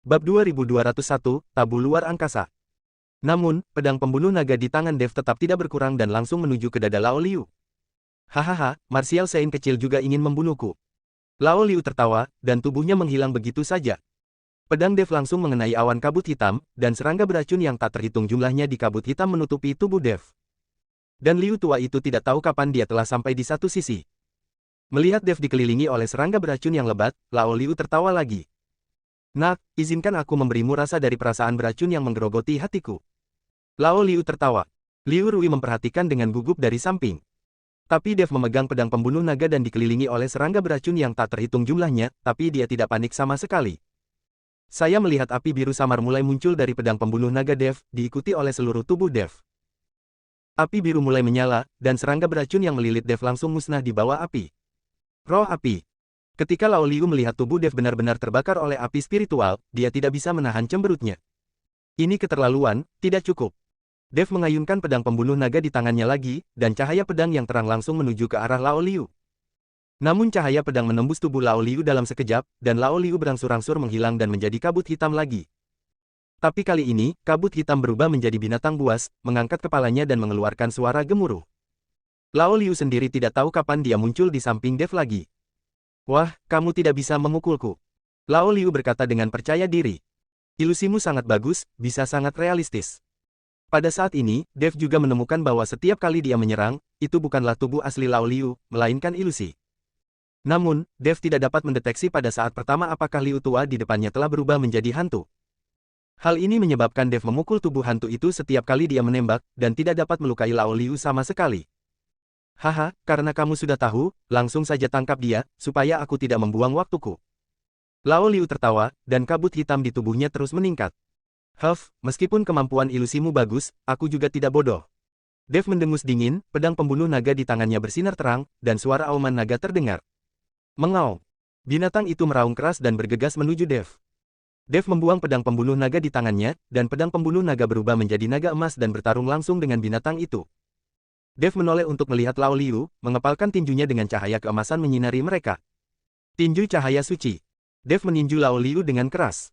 Bab 2201, Tabu Luar Angkasa. Namun, pedang pembunuh naga di tangan Dev tetap tidak berkurang dan langsung menuju ke dada Lao Liu. Hahaha, martial saint kecil juga ingin membunuhku. Lao Liu tertawa, dan tubuhnya menghilang begitu saja. Pedang Dev langsung mengenai awan kabut hitam, dan serangga beracun yang tak terhitung jumlahnya di kabut hitam menutupi tubuh Dev. Dan Liu tua itu tidak tahu kapan dia telah sampai di satu sisi. Melihat Dev dikelilingi oleh serangga beracun yang lebat, Lao Liu tertawa lagi. Nak, izinkan aku memberimu rasa dari perasaan beracun yang menggerogoti hatiku. Lao Liu tertawa. Liu Rui memperhatikan dengan gugup dari samping. Tapi Dev memegang pedang pembunuh naga dan dikelilingi oleh serangga beracun yang tak terhitung jumlahnya, tapi dia tidak panik sama sekali. Saya melihat api biru samar mulai muncul dari pedang pembunuh naga Dev, diikuti oleh seluruh tubuh Dev. Api biru mulai menyala, dan serangga beracun yang melilit Dev langsung musnah di bawah api. Roh api. Ketika Lao Liu melihat tubuh Dev benar-benar terbakar oleh api spiritual, dia tidak bisa menahan cemberutnya. Ini keterlaluan, tidak cukup. Dev mengayunkan pedang pembunuh naga di tangannya lagi, dan cahaya pedang yang terang langsung menuju ke arah Lao Liu. Namun cahaya pedang menembus tubuh Lao Liu dalam sekejap, dan Lao Liu berangsur-angsur menghilang dan menjadi kabut hitam lagi. Tapi kali ini, kabut hitam berubah menjadi binatang buas, mengangkat kepalanya dan mengeluarkan suara gemuruh. Lao Liu sendiri tidak tahu kapan dia muncul di samping Dev lagi. Wah, kamu tidak bisa memukulku. Lao Liu berkata dengan percaya diri. Ilusimu sangat bagus, bisa sangat realistis. Pada saat ini, Dev juga menemukan bahwa setiap kali dia menyerang, itu bukanlah tubuh asli Lao Liu, melainkan ilusi. Namun, Dev tidak dapat mendeteksi pada saat pertama apakah Liu tua di depannya telah berubah menjadi hantu. Hal ini menyebabkan Dev memukul tubuh hantu itu setiap kali dia menembak, dan tidak dapat melukai Lao Liu sama sekali. Haha, karena kamu sudah tahu, langsung saja tangkap dia, supaya aku tidak membuang waktuku. Lao Liu tertawa, dan kabut hitam di tubuhnya terus meningkat. Huff, meskipun kemampuan ilusimu bagus, aku juga tidak bodoh. Dev mendengus dingin, pedang pembunuh naga di tangannya bersinar terang, dan suara auman naga terdengar. Mengaum. Binatang itu meraung keras dan bergegas menuju Dev. Dev membuang pedang pembunuh naga di tangannya, dan pedang pembunuh naga berubah menjadi naga emas dan bertarung langsung dengan binatang itu. Dev menoleh untuk melihat Lao Liu, mengepalkan tinjunya dengan cahaya keemasan menyinari mereka. Tinju cahaya suci. Dev meninju Lao Liu dengan keras.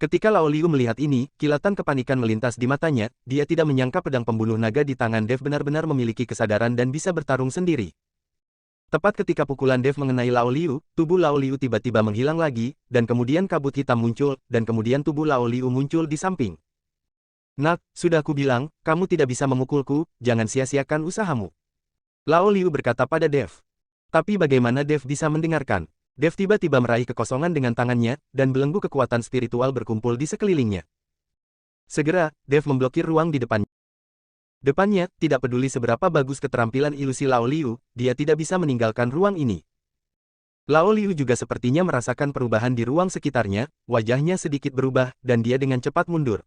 Ketika Lao Liu melihat ini, kilatan kepanikan melintas di matanya, dia tidak menyangka pedang pembunuh naga di tangan Dev benar-benar memiliki kesadaran dan bisa bertarung sendiri. Tepat ketika pukulan Dev mengenai Lao Liu, tubuh Lao Liu tiba-tiba menghilang lagi, dan kemudian kabut hitam muncul, dan kemudian tubuh Lao Liu muncul di samping. Nak, sudah aku bilang, kamu tidak bisa memukulku, jangan sia-siakan usahamu. Lao Liu berkata pada Dev. Tapi bagaimana Dev bisa mendengarkan? Dev tiba-tiba meraih kekosongan dengan tangannya, dan belenggu kekuatan spiritual berkumpul di sekelilingnya. Segera, Dev memblokir ruang di depannya. Depannya, tidak peduli seberapa bagus keterampilan ilusi Lao Liu, dia tidak bisa meninggalkan ruang ini. Lao Liu juga sepertinya merasakan perubahan di ruang sekitarnya, wajahnya sedikit berubah, dan dia dengan cepat mundur.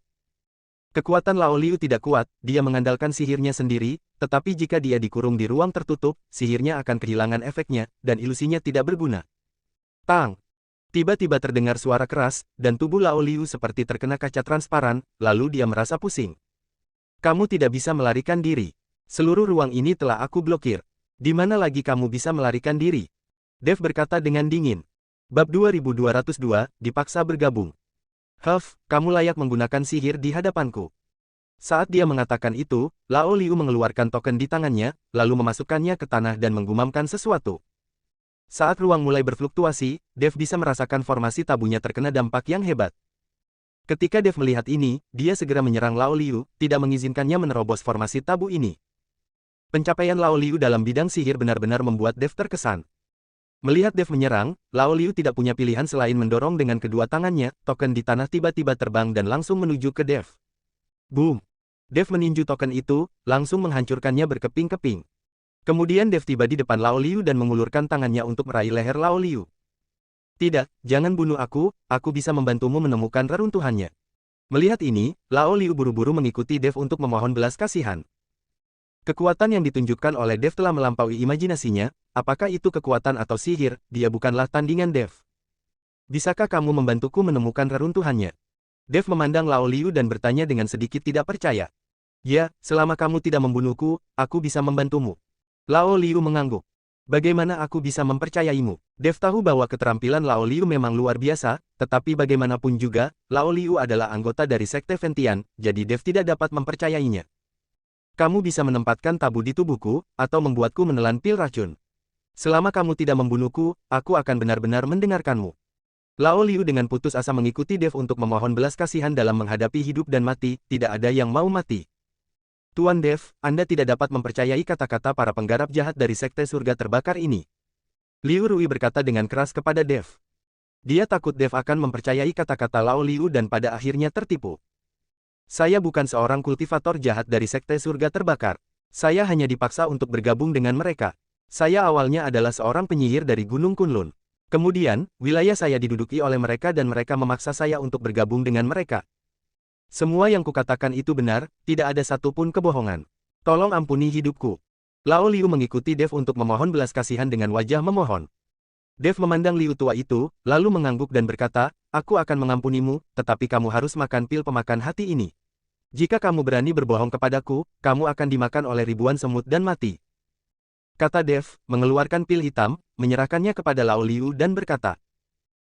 Kekuatan Lao Liu tidak kuat, dia mengandalkan sihirnya sendiri, tetapi jika dia dikurung di ruang tertutup, sihirnya akan kehilangan efeknya, dan ilusinya tidak berguna. Tang! Tiba-tiba terdengar suara keras, dan tubuh Lao Liu seperti terkena kaca transparan, lalu dia merasa pusing. Kamu tidak bisa melarikan diri. Seluruh ruang ini telah aku blokir. Di mana lagi kamu bisa melarikan diri? Dev berkata dengan dingin. Bab 2202, dipaksa bergabung. Huff, kamu layak menggunakan sihir di hadapanku. Saat dia mengatakan itu, Lao Liu mengeluarkan token di tangannya, lalu memasukkannya ke tanah dan menggumamkan sesuatu. Saat ruang mulai berfluktuasi, Dev bisa merasakan formasi tabunya terkena dampak yang hebat. Ketika Dev melihat ini, dia segera menyerang Lao Liu, tidak mengizinkannya menerobos formasi tabu ini. Pencapaian Lao Liu dalam bidang sihir benar-benar membuat Dev terkesan. Melihat Dev menyerang, Lao Liu tidak punya pilihan selain mendorong dengan kedua tangannya, token di tanah tiba-tiba terbang dan langsung menuju ke Dev. Boom! Dev meninju token itu, langsung menghancurkannya berkeping-keping. Kemudian Dev tiba di depan Lao Liu dan mengulurkan tangannya untuk meraih leher Lao Liu. Tidak, jangan bunuh aku bisa membantumu menemukan reruntuhannya. Melihat ini, Lao Liu buru-buru mengikuti Dev untuk memohon belas kasihan. Kekuatan yang ditunjukkan oleh Dev telah melampaui imajinasinya, apakah itu kekuatan atau sihir, dia bukanlah tandingan Dev. Bisakah kamu membantuku menemukan reruntuhannya? Dev memandang Lao Liu dan bertanya dengan sedikit tidak percaya. Ya, selama kamu tidak membunuhku, aku bisa membantumu. Lao Liu mengangguk. Bagaimana aku bisa mempercayaimu? Dev tahu bahwa keterampilan Lao Liu memang luar biasa, tetapi bagaimanapun juga, Lao Liu adalah anggota dari Sekte Ventian, jadi Dev tidak dapat mempercayainya. Kamu bisa menempatkan tabu di tubuhku, atau membuatku menelan pil racun. Selama kamu tidak membunuhku, aku akan benar-benar mendengarkanmu. Lao Liu dengan putus asa mengikuti Dev untuk memohon belas kasihan dalam menghadapi hidup dan mati, tidak ada yang mau mati. Tuan Dev, Anda tidak dapat mempercayai kata-kata para penggarap jahat dari Sekte Surga Terbakar ini. Liu Rui berkata dengan keras kepada Dev. Dia takut Dev akan mempercayai kata-kata Lao Liu dan pada akhirnya tertipu. Saya bukan seorang kultivator jahat dari Sekte Surga Terbakar. Saya hanya dipaksa untuk bergabung dengan mereka. Saya awalnya adalah seorang penyihir dari Gunung Kunlun. Kemudian, wilayah saya diduduki oleh mereka dan mereka memaksa saya untuk bergabung dengan mereka. Semua yang kukatakan itu benar, tidak ada satupun kebohongan. Tolong ampuni hidupku. Lao Liu mengikuti Dev untuk memohon belas kasihan dengan wajah memohon. Dev memandang Liu tua itu, lalu mengangguk dan berkata, aku akan mengampunimu, tetapi kamu harus makan pil pemakan hati ini. Jika kamu berani berbohong kepadaku, kamu akan dimakan oleh ribuan semut dan mati. Kata Dev, mengeluarkan pil hitam, menyerahkannya kepada Lao Liu dan berkata,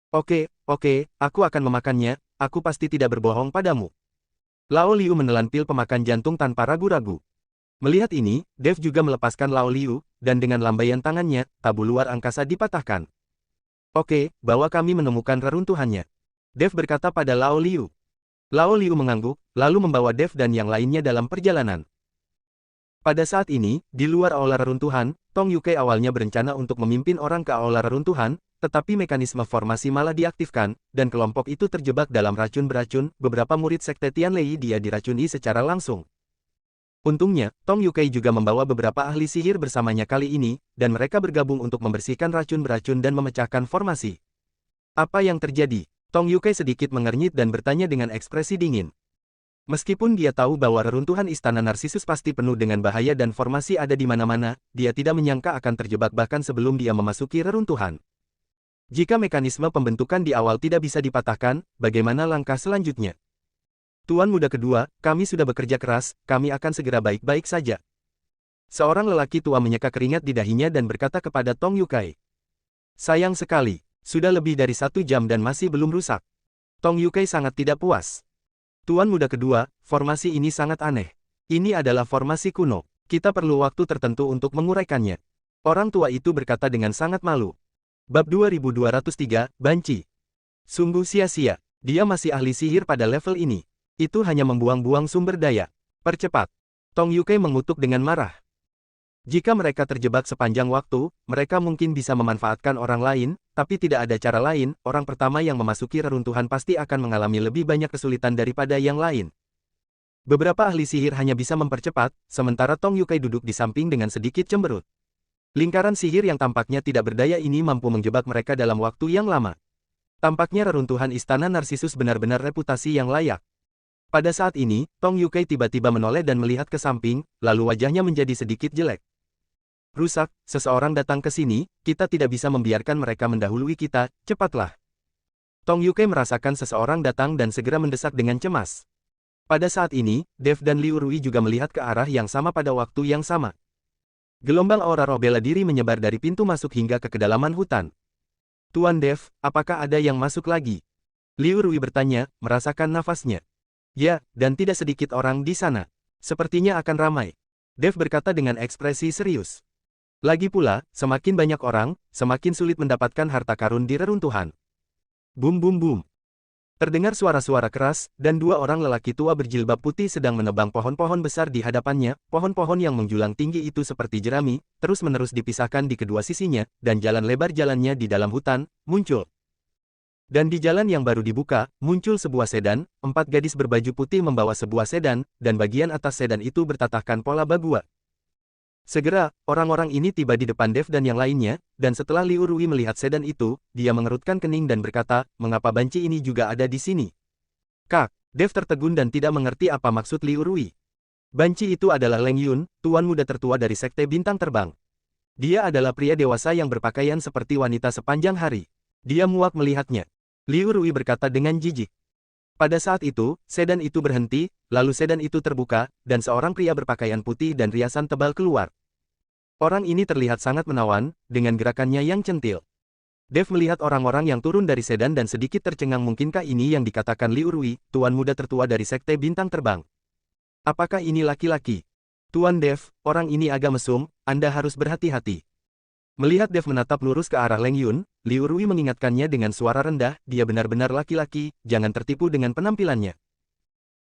Oke, aku akan memakannya, aku pasti tidak berbohong padamu. Lao Liu menelan pil pemakan jantung tanpa ragu-ragu. Melihat ini, Dev juga melepaskan Lao Liu, dan dengan lambaian tangannya, tabu luar angkasa dipatahkan. Oke, bawa kami menemukan reruntuhannya. Dev berkata pada Lao Liu. Lao Liu mengangguk, lalu membawa Dev dan yang lainnya dalam perjalanan. Pada saat ini, di luar aula reruntuhan, Tong Yukai awalnya berencana untuk memimpin orang ke aula reruntuhan, tetapi mekanisme formasi malah diaktifkan, dan kelompok itu terjebak dalam racun beracun, beberapa murid Sekte Tianlei dia diracuni secara langsung. Untungnya, Tong Yukai juga membawa beberapa ahli sihir bersamanya kali ini, dan mereka bergabung untuk membersihkan racun beracun dan memecahkan formasi. Apa yang terjadi? Tong Yukai sedikit mengernyit dan bertanya dengan ekspresi dingin. Meskipun dia tahu bahwa reruntuhan Istana Narsisus pasti penuh dengan bahaya dan formasi ada di mana-mana, dia tidak menyangka akan terjebak bahkan sebelum dia memasuki reruntuhan. Jika mekanisme pembentukan di awal tidak bisa dipatahkan, bagaimana langkah selanjutnya? Tuan muda kedua, kami sudah bekerja keras, kami akan segera baik-baik saja. Seorang lelaki tua menyeka keringat di dahinya dan berkata kepada Tong Yukai. Sayang sekali, sudah lebih dari 1 jam dan masih belum rusak. Tong Yukai sangat tidak puas. Tuan muda kedua, formasi ini sangat aneh. Ini adalah formasi kuno. Kita perlu waktu tertentu untuk menguraikannya. Orang tua itu berkata dengan sangat malu. Bab 2203, Banci. Sungguh sia-sia. Dia masih ahli sihir pada level ini. Itu hanya membuang-buang sumber daya. Percepat. Tong Yukai mengutuk dengan marah. Jika mereka terjebak sepanjang waktu, mereka mungkin bisa memanfaatkan orang lain, tapi tidak ada cara lain, orang pertama yang memasuki reruntuhan pasti akan mengalami lebih banyak kesulitan daripada yang lain. Beberapa ahli sihir hanya bisa mempercepat, sementara Tong Yukai duduk di samping dengan sedikit cemberut. Lingkaran sihir yang tampaknya tidak berdaya ini mampu menjebak mereka dalam waktu yang lama. Tampaknya reruntuhan Istana Narsisus benar-benar reputasi yang layak. Pada saat ini, Tong Yukai tiba-tiba menoleh dan melihat ke samping, lalu wajahnya menjadi sedikit jelek. Rusak, seseorang datang ke sini, kita tidak bisa membiarkan mereka mendahului kita, cepatlah. Tong Yukai merasakan seseorang datang dan segera mendesak dengan cemas. Pada saat ini, Dev dan Liu Rui juga melihat ke arah yang sama pada waktu yang sama. Gelombang aura roh bela diri menyebar dari pintu masuk hingga ke kedalaman hutan. Tuan Dev, apakah ada yang masuk lagi? Liu Rui bertanya, merasakan nafasnya. Ya, dan tidak sedikit orang di sana. Sepertinya akan ramai. Dev berkata dengan ekspresi serius. Lagi pula, semakin banyak orang, semakin sulit mendapatkan harta karun di reruntuhan. Bum bum bum. Terdengar suara-suara keras, dan 2 orang lelaki tua berjilbab putih sedang menebang pohon-pohon besar di hadapannya. Pohon-pohon yang menjulang tinggi itu seperti jerami, terus-menerus dipisahkan di kedua sisinya, dan jalan lebar jalannya di dalam hutan, muncul. Dan di jalan yang baru dibuka, muncul sebuah sedan, 4 gadis berbaju putih membawa sebuah sedan, dan bagian atas sedan itu bertatahkan pola bagua. Segera, orang-orang ini tiba di depan Dev dan yang lainnya, dan setelah Liu Rui melihat sedan itu, dia mengerutkan kening dan berkata, mengapa banci ini juga ada di sini? Kak, Dev tertegun dan tidak mengerti apa maksud Liu Rui. Banci itu adalah Leng Yun, tuan muda tertua dari Sekte Bintang Terbang. Dia adalah pria dewasa yang berpakaian seperti wanita sepanjang hari. Dia muak melihatnya. Liu Rui berkata dengan jijik. Pada saat itu, sedan itu berhenti, lalu sedan itu terbuka, dan seorang pria berpakaian putih dan riasan tebal keluar. Orang ini terlihat sangat menawan, dengan gerakannya yang centil. Dev melihat orang-orang yang turun dari sedan dan sedikit tercengang. Mungkinkah ini yang dikatakan Liu Rui, tuan muda tertua dari Sekte Bintang Terbang? Apakah ini laki-laki? Tuan Dev, orang ini agak mesum, Anda harus berhati-hati. Melihat Dev menatap lurus ke arah Leng Yun, Liu Rui mengingatkannya dengan suara rendah, dia benar-benar laki-laki, jangan tertipu dengan penampilannya.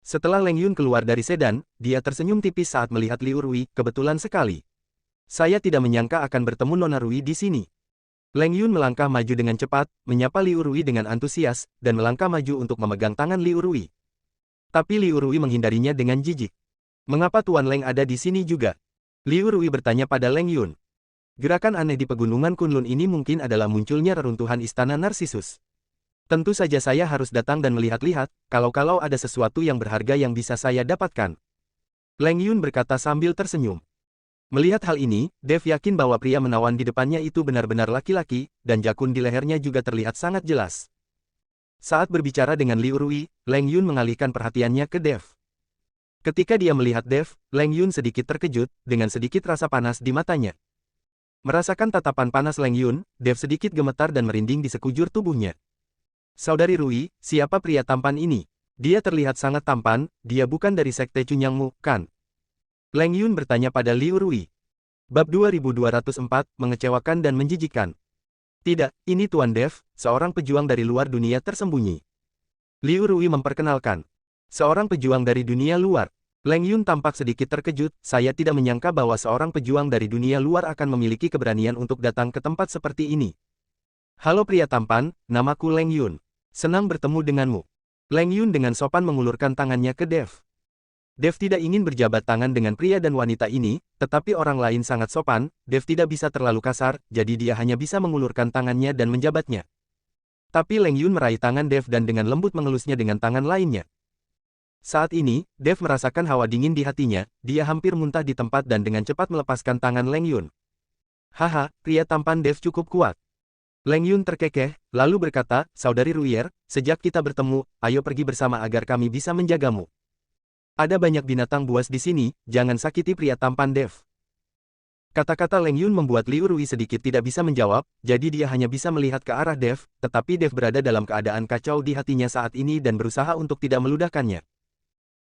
Setelah Leng Yun keluar dari sedan, dia tersenyum tipis saat melihat Liu Rui, kebetulan sekali. Saya tidak menyangka akan bertemu Nona Rui di sini. Leng Yun melangkah maju dengan cepat, menyapa Liu Rui dengan antusias, dan melangkah maju untuk memegang tangan Liu Rui. Tapi Liu Rui menghindarinya dengan jijik. Mengapa Tuan Leng ada di sini juga? Liu Rui bertanya pada Leng Yun. Gerakan aneh di pegunungan Kunlun ini mungkin adalah munculnya reruntuhan istana Narsisus. Tentu saja saya harus datang dan melihat-lihat, kalau ada sesuatu yang berharga yang bisa saya dapatkan. Leng Yun berkata sambil tersenyum. Melihat hal ini, Dev yakin bahwa pria menawan di depannya itu benar-benar laki-laki, dan jakun di lehernya juga terlihat sangat jelas. Saat berbicara dengan Liu Rui, Leng Yun mengalihkan perhatiannya ke Dev. Ketika dia melihat Dev, Leng Yun sedikit terkejut, dengan sedikit rasa panas di matanya. Merasakan tatapan panas Leng Yun, Dev sedikit gemetar dan merinding di sekujur tubuhnya. Saudari Rui, siapa pria tampan ini? Dia terlihat sangat tampan, dia bukan dari Sekte Cunyangmu, kan? Leng Yun bertanya pada Liu Rui. Bab 2204, mengecewakan dan menjijikkan. Tidak, ini Tuan Dev, seorang pejuang dari luar dunia tersembunyi. Liu Rui memperkenalkan. Seorang pejuang dari dunia luar. Leng Yun tampak sedikit terkejut, saya tidak menyangka bahwa seorang pejuang dari dunia luar akan memiliki keberanian untuk datang ke tempat seperti ini. Halo pria tampan, namaku Leng Yun. Senang bertemu denganmu. Leng Yun dengan sopan mengulurkan tangannya ke Dev. Dev tidak ingin berjabat tangan dengan pria dan wanita ini, tetapi orang lain sangat sopan, Dev tidak bisa terlalu kasar, jadi dia hanya bisa mengulurkan tangannya dan menjabatnya. Tapi Leng Yun meraih tangan Dev dan dengan lembut mengelusnya dengan tangan lainnya. Saat ini, Dev merasakan hawa dingin di hatinya, dia hampir muntah di tempat dan dengan cepat melepaskan tangan Leng Yun. Haha, pria tampan Dev cukup kuat. Leng Yun terkekeh, lalu berkata, Saudari Ruier, sejak kita bertemu, ayo pergi bersama agar kami bisa menjagamu. Ada banyak binatang buas di sini, jangan sakiti pria tampan Dev. Kata-kata Leng Yun membuat Liu Rui sedikit tidak bisa menjawab, jadi dia hanya bisa melihat ke arah Dev, tetapi Dev berada dalam keadaan kacau di hatinya saat ini dan berusaha untuk tidak meludahkannya.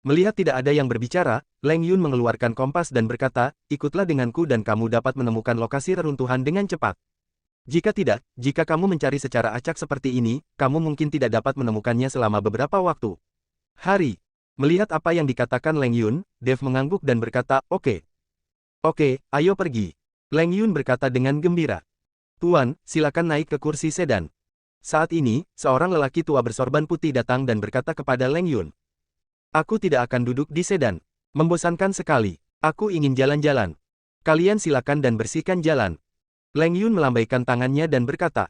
Melihat tidak ada yang berbicara, Leng Yun mengeluarkan kompas dan berkata, ikutlah denganku dan kamu dapat menemukan lokasi reruntuhan dengan cepat. Jika tidak, jika kamu mencari secara acak seperti ini, kamu mungkin tidak dapat menemukannya selama beberapa waktu. Hari. Melihat apa yang dikatakan Leng Yun, Dev mengangguk dan berkata, oke. Oke, ayo pergi. Leng Yun berkata dengan gembira. Tuan, silakan naik ke kursi sedan. Saat ini, seorang lelaki tua bersorban putih datang dan berkata kepada Leng Yun. Aku tidak akan duduk di sedan. Membosankan sekali. Aku ingin jalan-jalan. Kalian silakan dan bersihkan jalan. Leng Yun melambaikan tangannya dan berkata.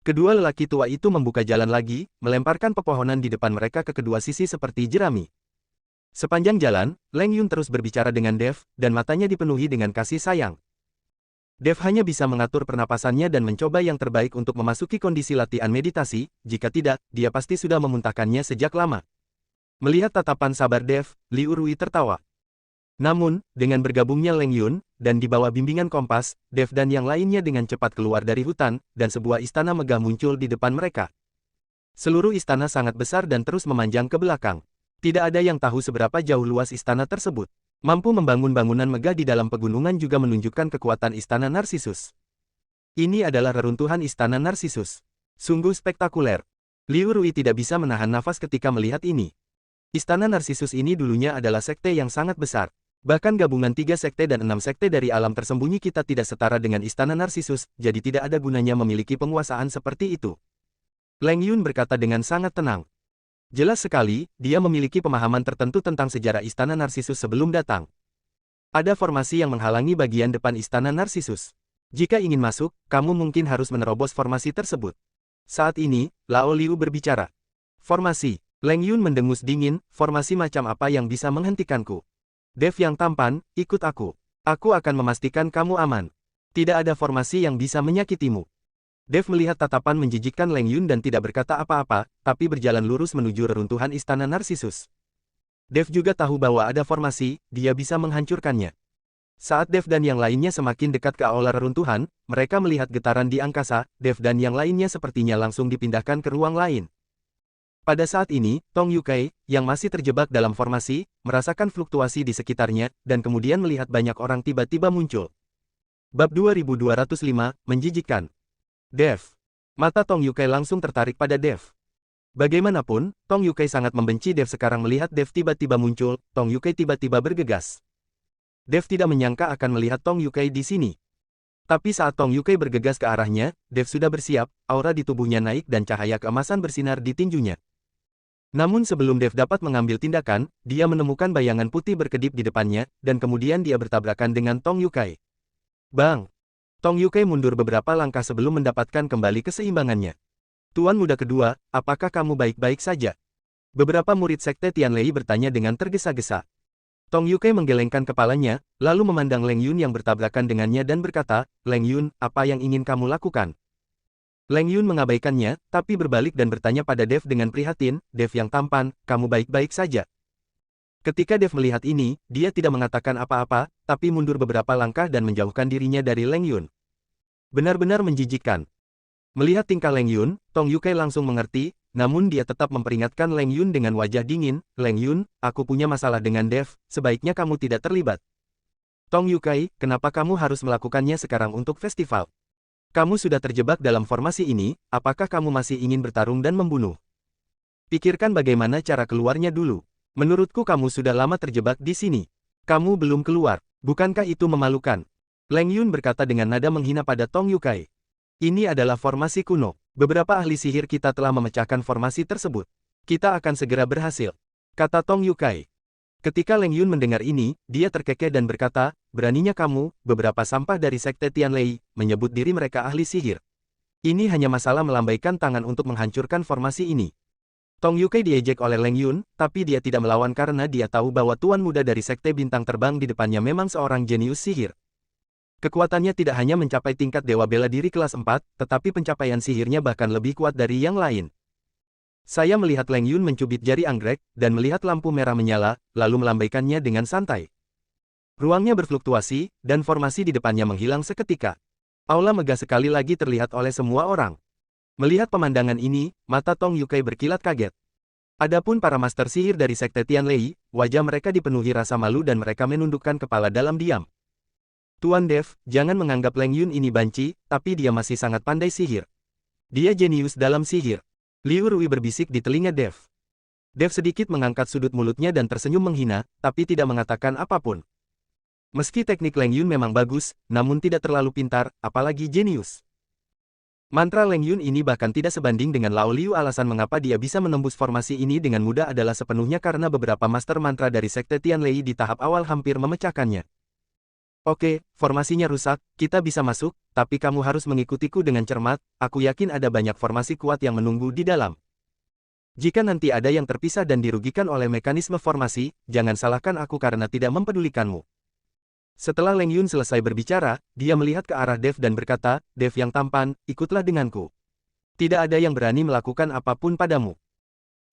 Kedua lelaki tua itu membuka jalan lagi, melemparkan pepohonan di depan mereka ke kedua sisi seperti jerami. Sepanjang jalan, Leng Yun terus berbicara dengan Dev, dan matanya dipenuhi dengan kasih sayang. Dev hanya bisa mengatur pernapasannya dan mencoba yang terbaik untuk memasuki kondisi latihan meditasi, jika tidak, dia pasti sudah memuntahkannya sejak lama. Melihat tatapan sabar Dev, Liu Rui tertawa. Namun, dengan bergabungnya Leng Yun, dan di bawah bimbingan kompas, Dev dan yang lainnya dengan cepat keluar dari hutan, dan sebuah istana megah muncul di depan mereka. Seluruh istana sangat besar dan terus memanjang ke belakang. Tidak ada yang tahu seberapa jauh luas istana tersebut. Mampu membangun bangunan megah di dalam pegunungan juga menunjukkan kekuatan istana Narsisus. Ini adalah reruntuhan istana Narsisus. Sungguh spektakuler. Liu Rui tidak bisa menahan nafas ketika melihat ini. Istana Narsisus ini dulunya adalah sekte yang sangat besar. Bahkan gabungan 3 sekte dan 6 sekte dari alam tersembunyi kita tidak setara dengan Istana Narsisus, jadi tidak ada gunanya memiliki penguasaan seperti itu. Leng Yun berkata dengan sangat tenang. Jelas sekali, dia memiliki pemahaman tertentu tentang sejarah Istana Narsisus sebelum datang. Ada formasi yang menghalangi bagian depan Istana Narsisus. Jika ingin masuk, kamu mungkin harus menerobos formasi tersebut. Saat ini, Lao Liu berbicara. Formasi. Leng Yun mendengus dingin, formasi macam apa yang bisa menghentikanku? Dev yang tampan, ikut aku. Aku akan memastikan kamu aman. Tidak ada formasi yang bisa menyakitimu. Dev melihat tatapan menjijikkan Leng Yun dan tidak berkata apa-apa, tapi berjalan lurus menuju reruntuhan Istana Narsisus. Dev juga tahu bahwa ada formasi, dia bisa menghancurkannya. Saat Dev dan yang lainnya semakin dekat ke aula reruntuhan, mereka melihat getaran di angkasa. Dev dan yang lainnya sepertinya langsung dipindahkan ke ruang lain. Pada saat ini, Tong Yukai, yang masih terjebak dalam formasi, merasakan fluktuasi di sekitarnya, dan kemudian melihat banyak orang tiba-tiba muncul. Bab 2205, menjijikkan. Dev. Mata Tong Yukai langsung tertarik pada Dev. Bagaimanapun, Tong Yukai sangat membenci Dev sekarang melihat Dev tiba-tiba muncul. Tong Yukai tiba-tiba bergegas. Dev tidak menyangka akan melihat Tong Yukai di sini. Tapi saat Tong Yukai bergegas ke arahnya, Dev sudah bersiap, aura di tubuhnya naik dan cahaya keemasan bersinar di tinjunya. Namun sebelum Dev dapat mengambil tindakan, dia menemukan bayangan putih berkedip di depannya, dan kemudian dia bertabrakan dengan Tong Yukai. Bang! Tong Yukai mundur beberapa langkah sebelum mendapatkan kembali keseimbangannya. Tuan muda kedua, apakah kamu baik-baik saja? Beberapa murid sekte Tianlei bertanya dengan tergesa-gesa. Tong Yukai menggelengkan kepalanya, lalu memandang Leng Yun yang bertabrakan dengannya dan berkata, Leng Yun, apa yang ingin kamu lakukan? Leng Yun mengabaikannya, tapi berbalik dan bertanya pada Dev dengan prihatin, Dev yang tampan, kamu baik-baik saja? Ketika Dev melihat ini, dia tidak mengatakan apa-apa, tapi mundur beberapa langkah dan menjauhkan dirinya dari Leng Yun. Benar-benar menjijikkan. Melihat tingkah Leng Yun, Tong Yukai langsung mengerti, namun dia tetap memperingatkan Leng Yun dengan wajah dingin, Leng Yun, aku punya masalah dengan Dev, sebaiknya kamu tidak terlibat. Tong Yukai, kenapa kamu harus melakukannya sekarang untuk festival? Kamu sudah terjebak dalam formasi ini, apakah kamu masih ingin bertarung dan membunuh? Pikirkan bagaimana cara keluarnya dulu. Menurutku kamu sudah lama terjebak di sini. Kamu belum keluar, bukankah itu memalukan? Leng Yun berkata dengan nada menghina pada Tong Yukai. Ini adalah formasi kuno. Beberapa ahli sihir kita telah memecahkan formasi tersebut. Kita akan segera berhasil, kata Tong Yukai. Ketika Leng Yun mendengar ini, dia terkekeh dan berkata, beraninya kamu, beberapa sampah dari sekte Tianlei, menyebut diri mereka ahli sihir. Ini hanya masalah melambaikan tangan untuk menghancurkan formasi ini. Tong Yukai diejek oleh Leng Yun, tapi dia tidak melawan karena dia tahu bahwa tuan muda dari sekte bintang terbang di depannya memang seorang jenius sihir. Kekuatannya tidak hanya mencapai tingkat dewa bela diri kelas 4, tetapi pencapaian sihirnya bahkan lebih kuat dari yang lain. Saya melihat Leng Yun mencubit jari anggrek, dan melihat lampu merah menyala, lalu melambaikannya dengan santai. Ruangnya berfluktuasi, dan formasi di depannya menghilang seketika. Aula megah sekali lagi terlihat oleh semua orang. Melihat pemandangan ini, mata Tong Yukai berkilat kaget. Adapun para master sihir dari sekte Tianlei, wajah mereka dipenuhi rasa malu dan mereka menundukkan kepala dalam diam. Tuan Dev, jangan menganggap Leng Yun ini banci, tapi dia masih sangat pandai sihir. Dia jenius dalam sihir. Liu Rui berbisik di telinga Dev. Dev sedikit mengangkat sudut mulutnya dan tersenyum menghina, tapi tidak mengatakan apapun. Meski teknik Leng Yun memang bagus, namun tidak terlalu pintar, apalagi jenius. Mantra Leng Yun ini bahkan tidak sebanding dengan Lao Liu. Alasan mengapa dia bisa menembus formasi ini dengan mudah adalah sepenuhnya karena beberapa master mantra dari sekte Tianlei di tahap awal hampir memecahkannya. Oke, formasinya rusak, kita bisa masuk, tapi kamu harus mengikutiku dengan cermat, aku yakin ada banyak formasi kuat yang menunggu di dalam. Jika nanti ada yang terpisah dan dirugikan oleh mekanisme formasi, jangan salahkan aku karena tidak mempedulikanmu. Setelah Leng Yun selesai berbicara, dia melihat ke arah Dev dan berkata, Dev yang tampan, ikutlah denganku. Tidak ada yang berani melakukan apapun padamu.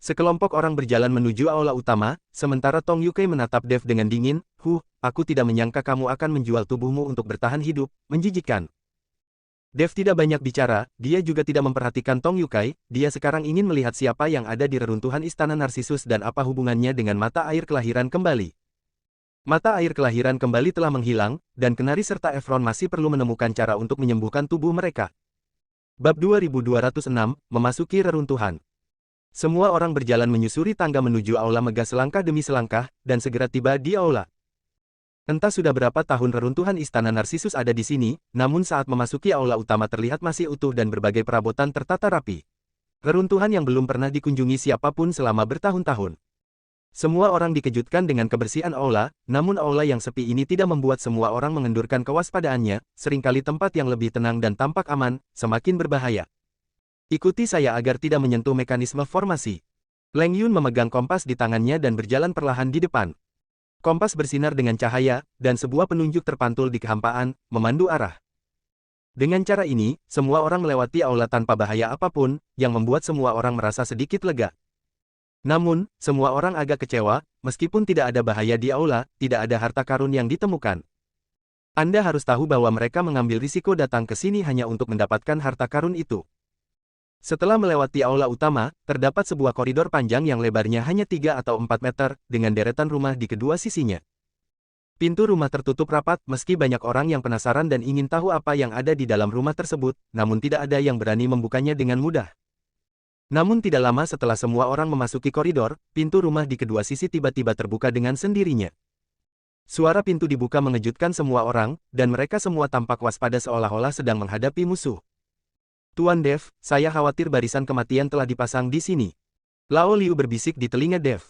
Sekelompok orang berjalan menuju aula utama, sementara Tong Yukai menatap Dev dengan dingin, aku tidak menyangka kamu akan menjual tubuhmu untuk bertahan hidup, menjijikkan. Dev tidak banyak bicara, dia juga tidak memperhatikan Tong Yukai, dia sekarang ingin melihat siapa yang ada di reruntuhan istana Narsisus dan apa hubungannya dengan mata air kelahiran kembali. Mata air kelahiran kembali telah menghilang, dan Kenari serta Efron masih perlu menemukan cara untuk menyembuhkan tubuh mereka. Bab 2206, memasuki reruntuhan. Semua orang berjalan menyusuri tangga menuju aula megah selangkah demi selangkah, dan segera tiba di aula. Entah sudah berapa tahun reruntuhan istana Narsisus ada di sini, namun saat memasuki aula utama terlihat masih utuh dan berbagai perabotan tertata rapi. Reruntuhan yang belum pernah dikunjungi siapapun selama bertahun-tahun. Semua orang dikejutkan dengan kebersihan aula, namun aula yang sepi ini tidak membuat semua orang mengendurkan kewaspadaannya, seringkali tempat yang lebih tenang dan tampak aman, semakin berbahaya. Ikuti saya agar tidak menyentuh mekanisme formasi. Leng Yun memegang kompas di tangannya dan berjalan perlahan di depan. Kompas bersinar dengan cahaya, dan sebuah penunjuk terpantul di kehampaan, memandu arah. Dengan cara ini, semua orang melewati aula tanpa bahaya apapun, yang membuat semua orang merasa sedikit lega. Namun, semua orang agak kecewa, meskipun tidak ada bahaya di aula, tidak ada harta karun yang ditemukan. Anda harus tahu bahwa mereka mengambil risiko datang ke sini hanya untuk mendapatkan harta karun itu. Setelah melewati aula utama, terdapat sebuah koridor panjang yang lebarnya hanya 3 atau 4 meter, dengan deretan rumah di kedua sisinya. Pintu rumah tertutup rapat, meski banyak orang yang penasaran dan ingin tahu apa yang ada di dalam rumah tersebut, namun tidak ada yang berani membukanya dengan mudah. Namun tidak lama setelah semua orang memasuki koridor, pintu rumah di kedua sisi tiba-tiba terbuka dengan sendirinya. Suara pintu dibuka mengejutkan semua orang, dan mereka semua tampak waspada seolah-olah sedang menghadapi musuh. Tuan Dev, saya khawatir barisan kematian telah dipasang di sini. Lao Liu berbisik di telinga Dev.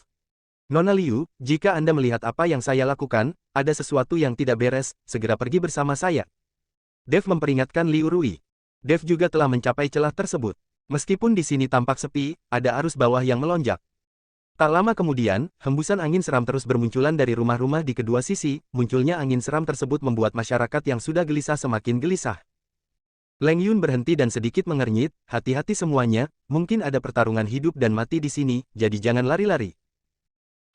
Nona Liu, jika Anda melihat apa yang saya lakukan, ada sesuatu yang tidak beres, segera pergi bersama saya. Dev memperingatkan Liu Rui. Dev juga telah mencapai celah tersebut. Meskipun di sini tampak sepi, ada arus bawah yang melonjak. Tak lama kemudian, hembusan angin seram terus bermunculan dari rumah-rumah di kedua sisi. Munculnya angin seram tersebut membuat masyarakat yang sudah gelisah semakin gelisah. Leng Yun berhenti dan sedikit mengernyit, hati-hati semuanya, mungkin ada pertarungan hidup dan mati di sini, jadi jangan lari-lari.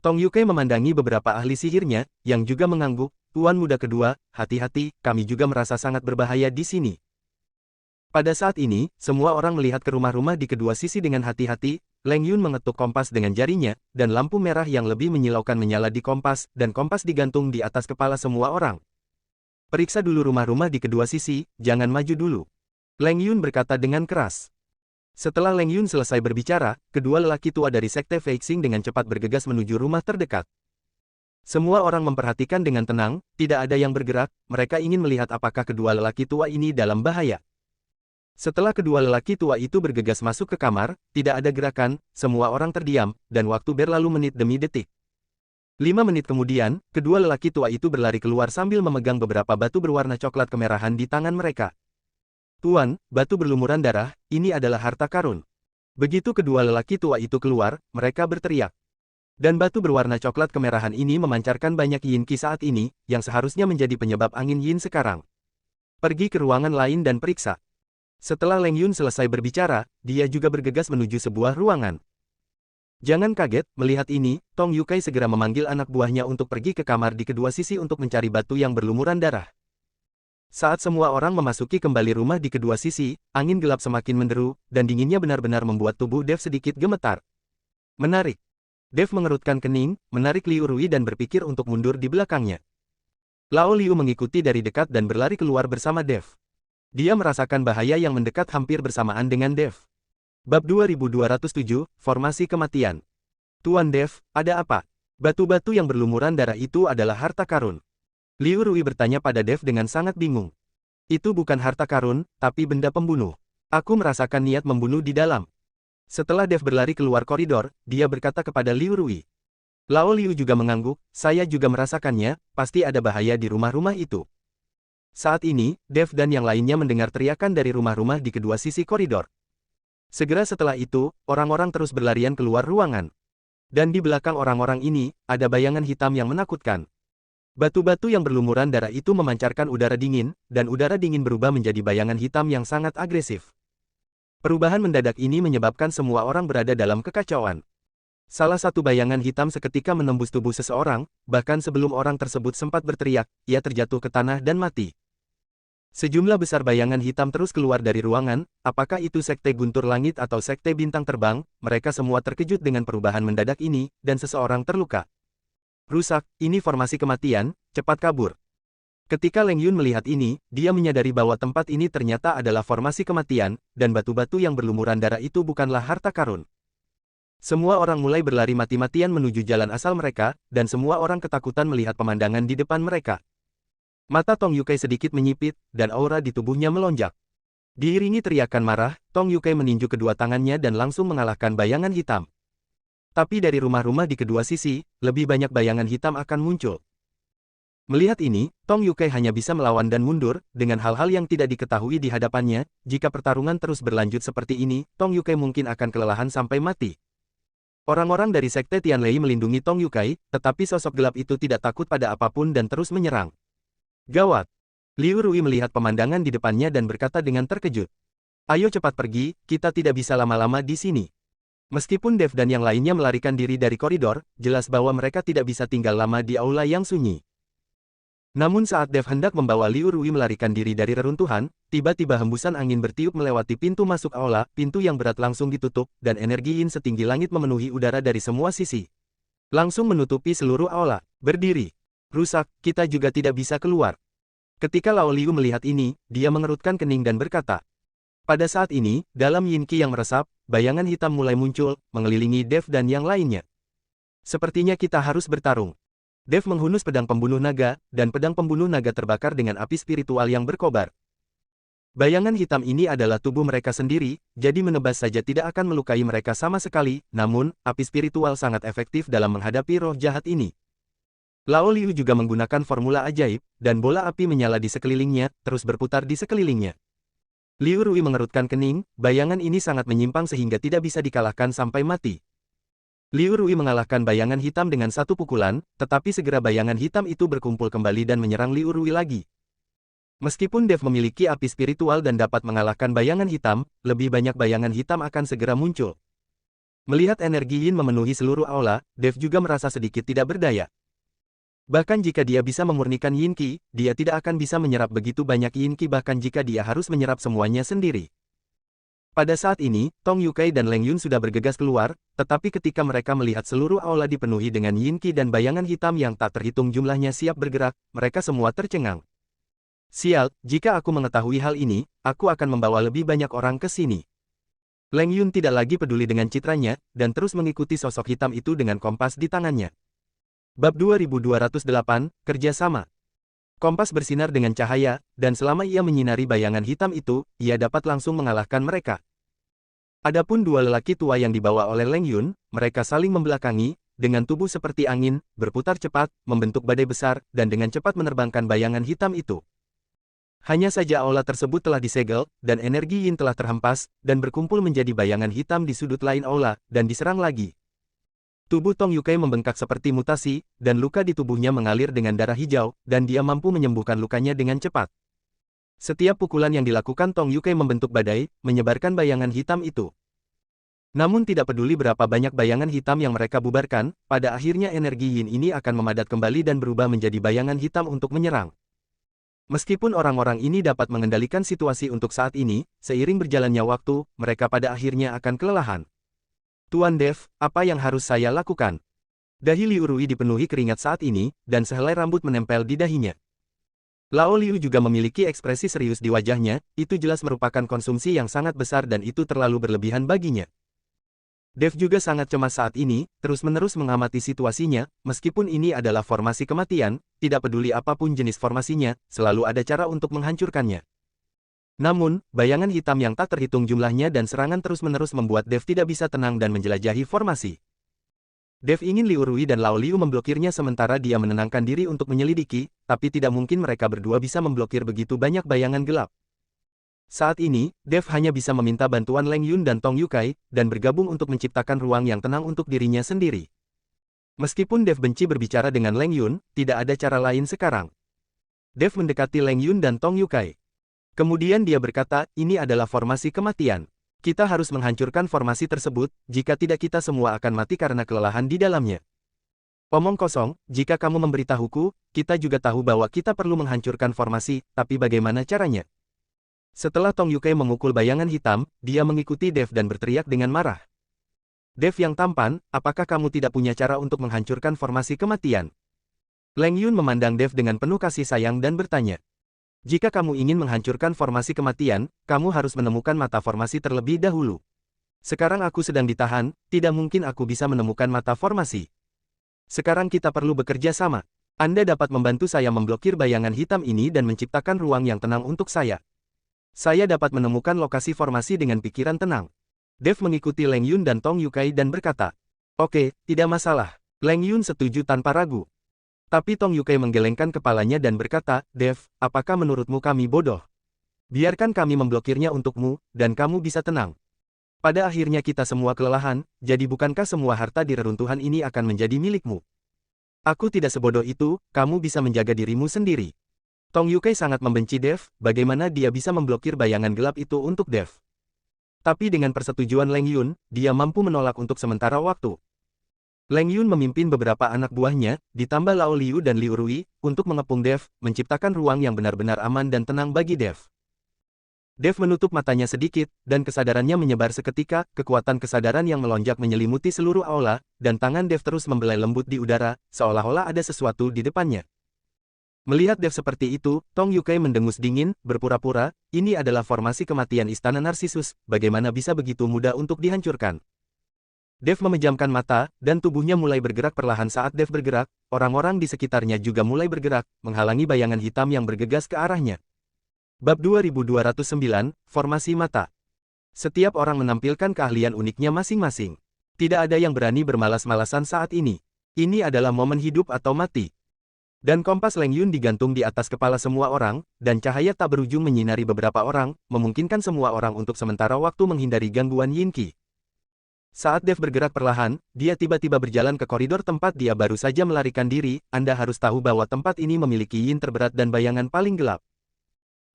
Tong Yukai memandangi beberapa ahli sihirnya, yang juga mengangguk, Tuan muda kedua, hati-hati, kami juga merasa sangat berbahaya di sini. Pada saat ini, semua orang melihat ke rumah-rumah di kedua sisi dengan hati-hati. Leng Yun mengetuk kompas dengan jarinya, dan lampu merah yang lebih menyilaukan menyala di kompas, dan kompas digantung di atas kepala semua orang. Periksa dulu rumah-rumah di kedua sisi, jangan maju dulu. Leng Yun berkata dengan keras. Setelah Leng Yun selesai berbicara, kedua lelaki tua dari Sekte Feixing dengan cepat bergegas menuju rumah terdekat. Semua orang memperhatikan dengan tenang, tidak ada yang bergerak, mereka ingin melihat apakah kedua lelaki tua ini dalam bahaya. Setelah kedua lelaki tua itu bergegas masuk ke kamar, tidak ada gerakan, semua orang terdiam, dan waktu berlalu menit demi detik. 5 menit kemudian, kedua lelaki tua itu berlari keluar sambil memegang beberapa batu berwarna coklat kemerahan di tangan mereka. Tuan, batu berlumuran darah, ini adalah harta karun. Begitu kedua lelaki tua itu keluar, mereka berteriak. Dan batu berwarna coklat kemerahan ini memancarkan banyak yin qi saat ini, yang seharusnya menjadi penyebab angin yin sekarang. Pergi ke ruangan lain dan periksa. Setelah Leng Yun selesai berbicara, dia juga bergegas menuju sebuah ruangan. Jangan kaget, melihat ini, Tong Yukai segera memanggil anak buahnya untuk pergi ke kamar di kedua sisi untuk mencari batu yang berlumuran darah. Saat semua orang memasuki kembali rumah di kedua sisi, angin gelap semakin menderu, dan dinginnya benar-benar membuat tubuh Dev sedikit gemetar. Menarik. Dev mengerutkan kening, menarik Liu Rui dan berpikir untuk mundur di belakangnya. Lao Liu mengikuti dari dekat dan berlari keluar bersama Dev. Dia merasakan bahaya yang mendekat hampir bersamaan dengan Dev. Bab 2207, Formasi Kematian. Tuan Dev, ada apa? Batu-batu yang berlumuran darah itu adalah harta karun. Liu Rui bertanya pada Dev dengan sangat bingung. Itu bukan harta karun, tapi benda pembunuh. Aku merasakan niat membunuh di dalam. Setelah Dev berlari keluar koridor, dia berkata kepada Liu Rui. Lao Liu juga mengangguk, saya juga merasakannya, pasti ada bahaya di rumah-rumah itu. Saat ini, Dev dan yang lainnya mendengar teriakan dari rumah-rumah di kedua sisi koridor. Segera setelah itu, orang-orang terus berlarian keluar ruangan. Dan di belakang orang-orang ini, ada bayangan hitam yang menakutkan. Batu-batu yang berlumuran darah itu memancarkan udara dingin, dan udara dingin berubah menjadi bayangan hitam yang sangat agresif. Perubahan mendadak ini menyebabkan semua orang berada dalam kekacauan. Salah satu bayangan hitam seketika menembus tubuh seseorang, bahkan sebelum orang tersebut sempat berteriak, ia terjatuh ke tanah dan mati. Sejumlah besar bayangan hitam terus keluar dari ruangan, apakah itu Sekte Guntur Langit atau Sekte Bintang Terbang, mereka semua terkejut dengan perubahan mendadak ini, dan seseorang terluka. Rusak, ini formasi kematian, cepat kabur. Ketika Leng Yun melihat ini, dia menyadari bahwa tempat ini ternyata adalah formasi kematian, dan batu-batu yang berlumuran darah itu bukanlah harta karun. Semua orang mulai berlari mati-matian menuju jalan asal mereka, dan semua orang ketakutan melihat pemandangan di depan mereka. Mata Tong Yukai sedikit menyipit, dan aura di tubuhnya melonjak. Diiringi teriakan marah, Tong Yukai meninju kedua tangannya dan langsung mengalahkan bayangan hitam. Tapi dari rumah-rumah di kedua sisi, lebih banyak bayangan hitam akan muncul. Melihat ini, Tong Yukai hanya bisa melawan dan mundur, dengan hal-hal yang tidak diketahui di hadapannya. Jika pertarungan terus berlanjut seperti ini, Tong Yukai mungkin akan kelelahan sampai mati. Orang-orang dari Sekte Tianlei melindungi Tong Yukai, tetapi sosok gelap itu tidak takut pada apapun dan terus menyerang. Gawat! Liu Rui melihat pemandangan di depannya dan berkata dengan terkejut. Ayo cepat pergi, kita tidak bisa lama-lama di sini. Meskipun Dev dan yang lainnya melarikan diri dari koridor, jelas bahwa mereka tidak bisa tinggal lama di aula yang sunyi. Namun saat Dev hendak membawa Liu Rui melarikan diri dari reruntuhan, tiba-tiba hembusan angin bertiup melewati pintu masuk aula, pintu yang berat langsung ditutup, dan energi yin setinggi langit memenuhi udara dari semua sisi. Langsung menutupi seluruh aula. Berdiri. Rusak, kita juga tidak bisa keluar. Ketika Lao Liu melihat ini, dia mengerutkan kening dan berkata. Pada saat ini, dalam yin qi yang meresap, bayangan hitam mulai muncul, mengelilingi Dev dan yang lainnya. Sepertinya kita harus bertarung. Dev menghunus pedang pembunuh naga, dan pedang pembunuh naga terbakar dengan api spiritual yang berkobar. Bayangan hitam ini adalah tubuh mereka sendiri, jadi menebas saja tidak akan melukai mereka sama sekali, namun, api spiritual sangat efektif dalam menghadapi roh jahat ini. Lao Liu juga menggunakan formula ajaib, dan bola api menyala di sekelilingnya, terus berputar di sekelilingnya. Liu Rui mengerutkan kening, bayangan ini sangat menyimpang sehingga tidak bisa dikalahkan sampai mati. Liu Rui mengalahkan bayangan hitam dengan satu pukulan, tetapi segera bayangan hitam itu berkumpul kembali dan menyerang Liu Rui lagi. Meskipun Dev memiliki api spiritual dan dapat mengalahkan bayangan hitam, lebih banyak bayangan hitam akan segera muncul. Melihat energi yin memenuhi seluruh aula, Dev juga merasa sedikit tidak berdaya. Bahkan jika dia bisa memurnikan yin qi, dia tidak akan bisa menyerap begitu banyak yin qi bahkan jika dia harus menyerap semuanya sendiri. Pada saat ini, Tong Yukai dan Leng Yun sudah bergegas keluar, tetapi ketika mereka melihat seluruh aula dipenuhi dengan yin qi dan bayangan hitam yang tak terhitung jumlahnya siap bergerak, mereka semua tercengang. Sial, jika aku mengetahui hal ini, aku akan membawa lebih banyak orang ke sini. Leng Yun tidak lagi peduli dengan citranya, dan terus mengikuti sosok hitam itu dengan kompas di tangannya. Bab 2208, Kerjasama. Kompas bersinar dengan cahaya, dan selama ia menyinari bayangan hitam itu, ia dapat langsung mengalahkan mereka. Adapun dua lelaki tua yang dibawa oleh Leng Yun, mereka saling membelakangi, dengan tubuh seperti angin, berputar cepat, membentuk badai besar, dan dengan cepat menerbangkan bayangan hitam itu. Hanya saja aula tersebut telah disegel, dan energi yin telah terhempas, dan berkumpul menjadi bayangan hitam di sudut lain aula, dan diserang lagi. Tubuh Tong Yukai membengkak seperti mutasi, dan luka di tubuhnya mengalir dengan darah hijau, dan dia mampu menyembuhkan lukanya dengan cepat. Setiap pukulan yang dilakukan Tong Yukai membentuk badai, menyebarkan bayangan hitam itu. Namun tidak peduli berapa banyak bayangan hitam yang mereka bubarkan, pada akhirnya energi yin ini akan memadat kembali dan berubah menjadi bayangan hitam untuk menyerang. Meskipun orang-orang ini dapat mengendalikan situasi untuk saat ini, seiring berjalannya waktu, mereka pada akhirnya akan kelelahan. Tuan Dev, apa yang harus saya lakukan? Dahi Liu Rui dipenuhi keringat saat ini, dan sehelai rambut menempel di dahinya. Lao Liu juga memiliki ekspresi serius di wajahnya, itu jelas merupakan konsumsi yang sangat besar dan itu terlalu berlebihan baginya. Dev juga sangat cemas saat ini, terus-menerus mengamati situasinya, meskipun ini adalah formasi kematian, tidak peduli apapun jenis formasinya, selalu ada cara untuk menghancurkannya. Namun, bayangan hitam yang tak terhitung jumlahnya dan serangan terus-menerus membuat Dev tidak bisa tenang dan menjelajahi formasi. Dev ingin Liu Rui dan Lao Liu memblokirnya sementara dia menenangkan diri untuk menyelidiki, tapi tidak mungkin mereka berdua bisa memblokir begitu banyak bayangan gelap. Saat ini, Dev hanya bisa meminta bantuan Leng Yun dan Tong Yukai, dan bergabung untuk menciptakan ruang yang tenang untuk dirinya sendiri. Meskipun Dev benci berbicara dengan Leng Yun, tidak ada cara lain sekarang. Dev mendekati Leng Yun dan Tong Yukai. Kemudian dia berkata, ini adalah formasi kematian. Kita harus menghancurkan formasi tersebut, jika tidak kita semua akan mati karena kelelahan di dalamnya. Omong kosong, jika kamu memberitahuku, kita juga tahu bahwa kita perlu menghancurkan formasi, tapi bagaimana caranya? Setelah Tong Yukai memukul bayangan hitam, dia mengikuti Dev dan berteriak dengan marah. Dev yang tampan, apakah kamu tidak punya cara untuk menghancurkan formasi kematian? Leng Yun memandang Dev dengan penuh kasih sayang dan bertanya. Jika kamu ingin menghancurkan formasi kematian, kamu harus menemukan mata formasi terlebih dahulu. Sekarang aku sedang ditahan, tidak mungkin aku bisa menemukan mata formasi. Sekarang kita perlu bekerja sama. Anda dapat membantu saya memblokir bayangan hitam ini dan menciptakan ruang yang tenang untuk saya. Saya dapat menemukan lokasi formasi dengan pikiran tenang. Dev mengikuti Leng Yun dan Tong Yukai dan berkata, "Oke, tidak masalah." Leng Yun setuju tanpa ragu. Tapi Tong Yukai menggelengkan kepalanya dan berkata, "Dev, apakah menurutmu kami bodoh? Biarkan kami memblokirnya untukmu, dan kamu bisa tenang. Pada akhirnya kita semua kelelahan, jadi bukankah semua harta di reruntuhan ini akan menjadi milikmu? Aku tidak sebodoh itu, kamu bisa menjaga dirimu sendiri." Tong Yukai sangat membenci Dev, bagaimana dia bisa memblokir bayangan gelap itu untuk Dev. Tapi dengan persetujuan Leng Yun, dia mampu menolak untuk sementara waktu. Leng Yun memimpin beberapa anak buahnya, ditambah Lao Liu dan Liu Rui, untuk mengepung Dev, menciptakan ruang yang benar-benar aman dan tenang bagi Dev. Dev menutup matanya sedikit, dan kesadarannya menyebar seketika, kekuatan kesadaran yang melonjak menyelimuti seluruh aula, dan tangan Dev terus membelai lembut di udara, seolah-olah ada sesuatu di depannya. Melihat Dev seperti itu, Tong Yukai mendengus dingin, berpura-pura, ini adalah formasi kematian Istana Narsisus, bagaimana bisa begitu mudah untuk dihancurkan. Dev memejamkan mata, dan tubuhnya mulai bergerak perlahan saat Dev bergerak, orang-orang di sekitarnya juga mulai bergerak, menghalangi bayangan hitam yang bergegas ke arahnya. Bab 2209, Formasi Mata. Setiap orang menampilkan keahlian uniknya masing-masing. Tidak ada yang berani bermalas-malasan saat ini. Ini adalah momen hidup atau mati. Dan kompas Leng Yun digantung di atas kepala semua orang, dan cahaya tak berujung menyinari beberapa orang, memungkinkan semua orang untuk sementara waktu menghindari gangguan Yin Qi. Saat Dev bergerak perlahan, dia tiba-tiba berjalan ke koridor tempat dia baru saja melarikan diri. Anda harus tahu bahwa tempat ini memiliki yin terberat dan bayangan paling gelap.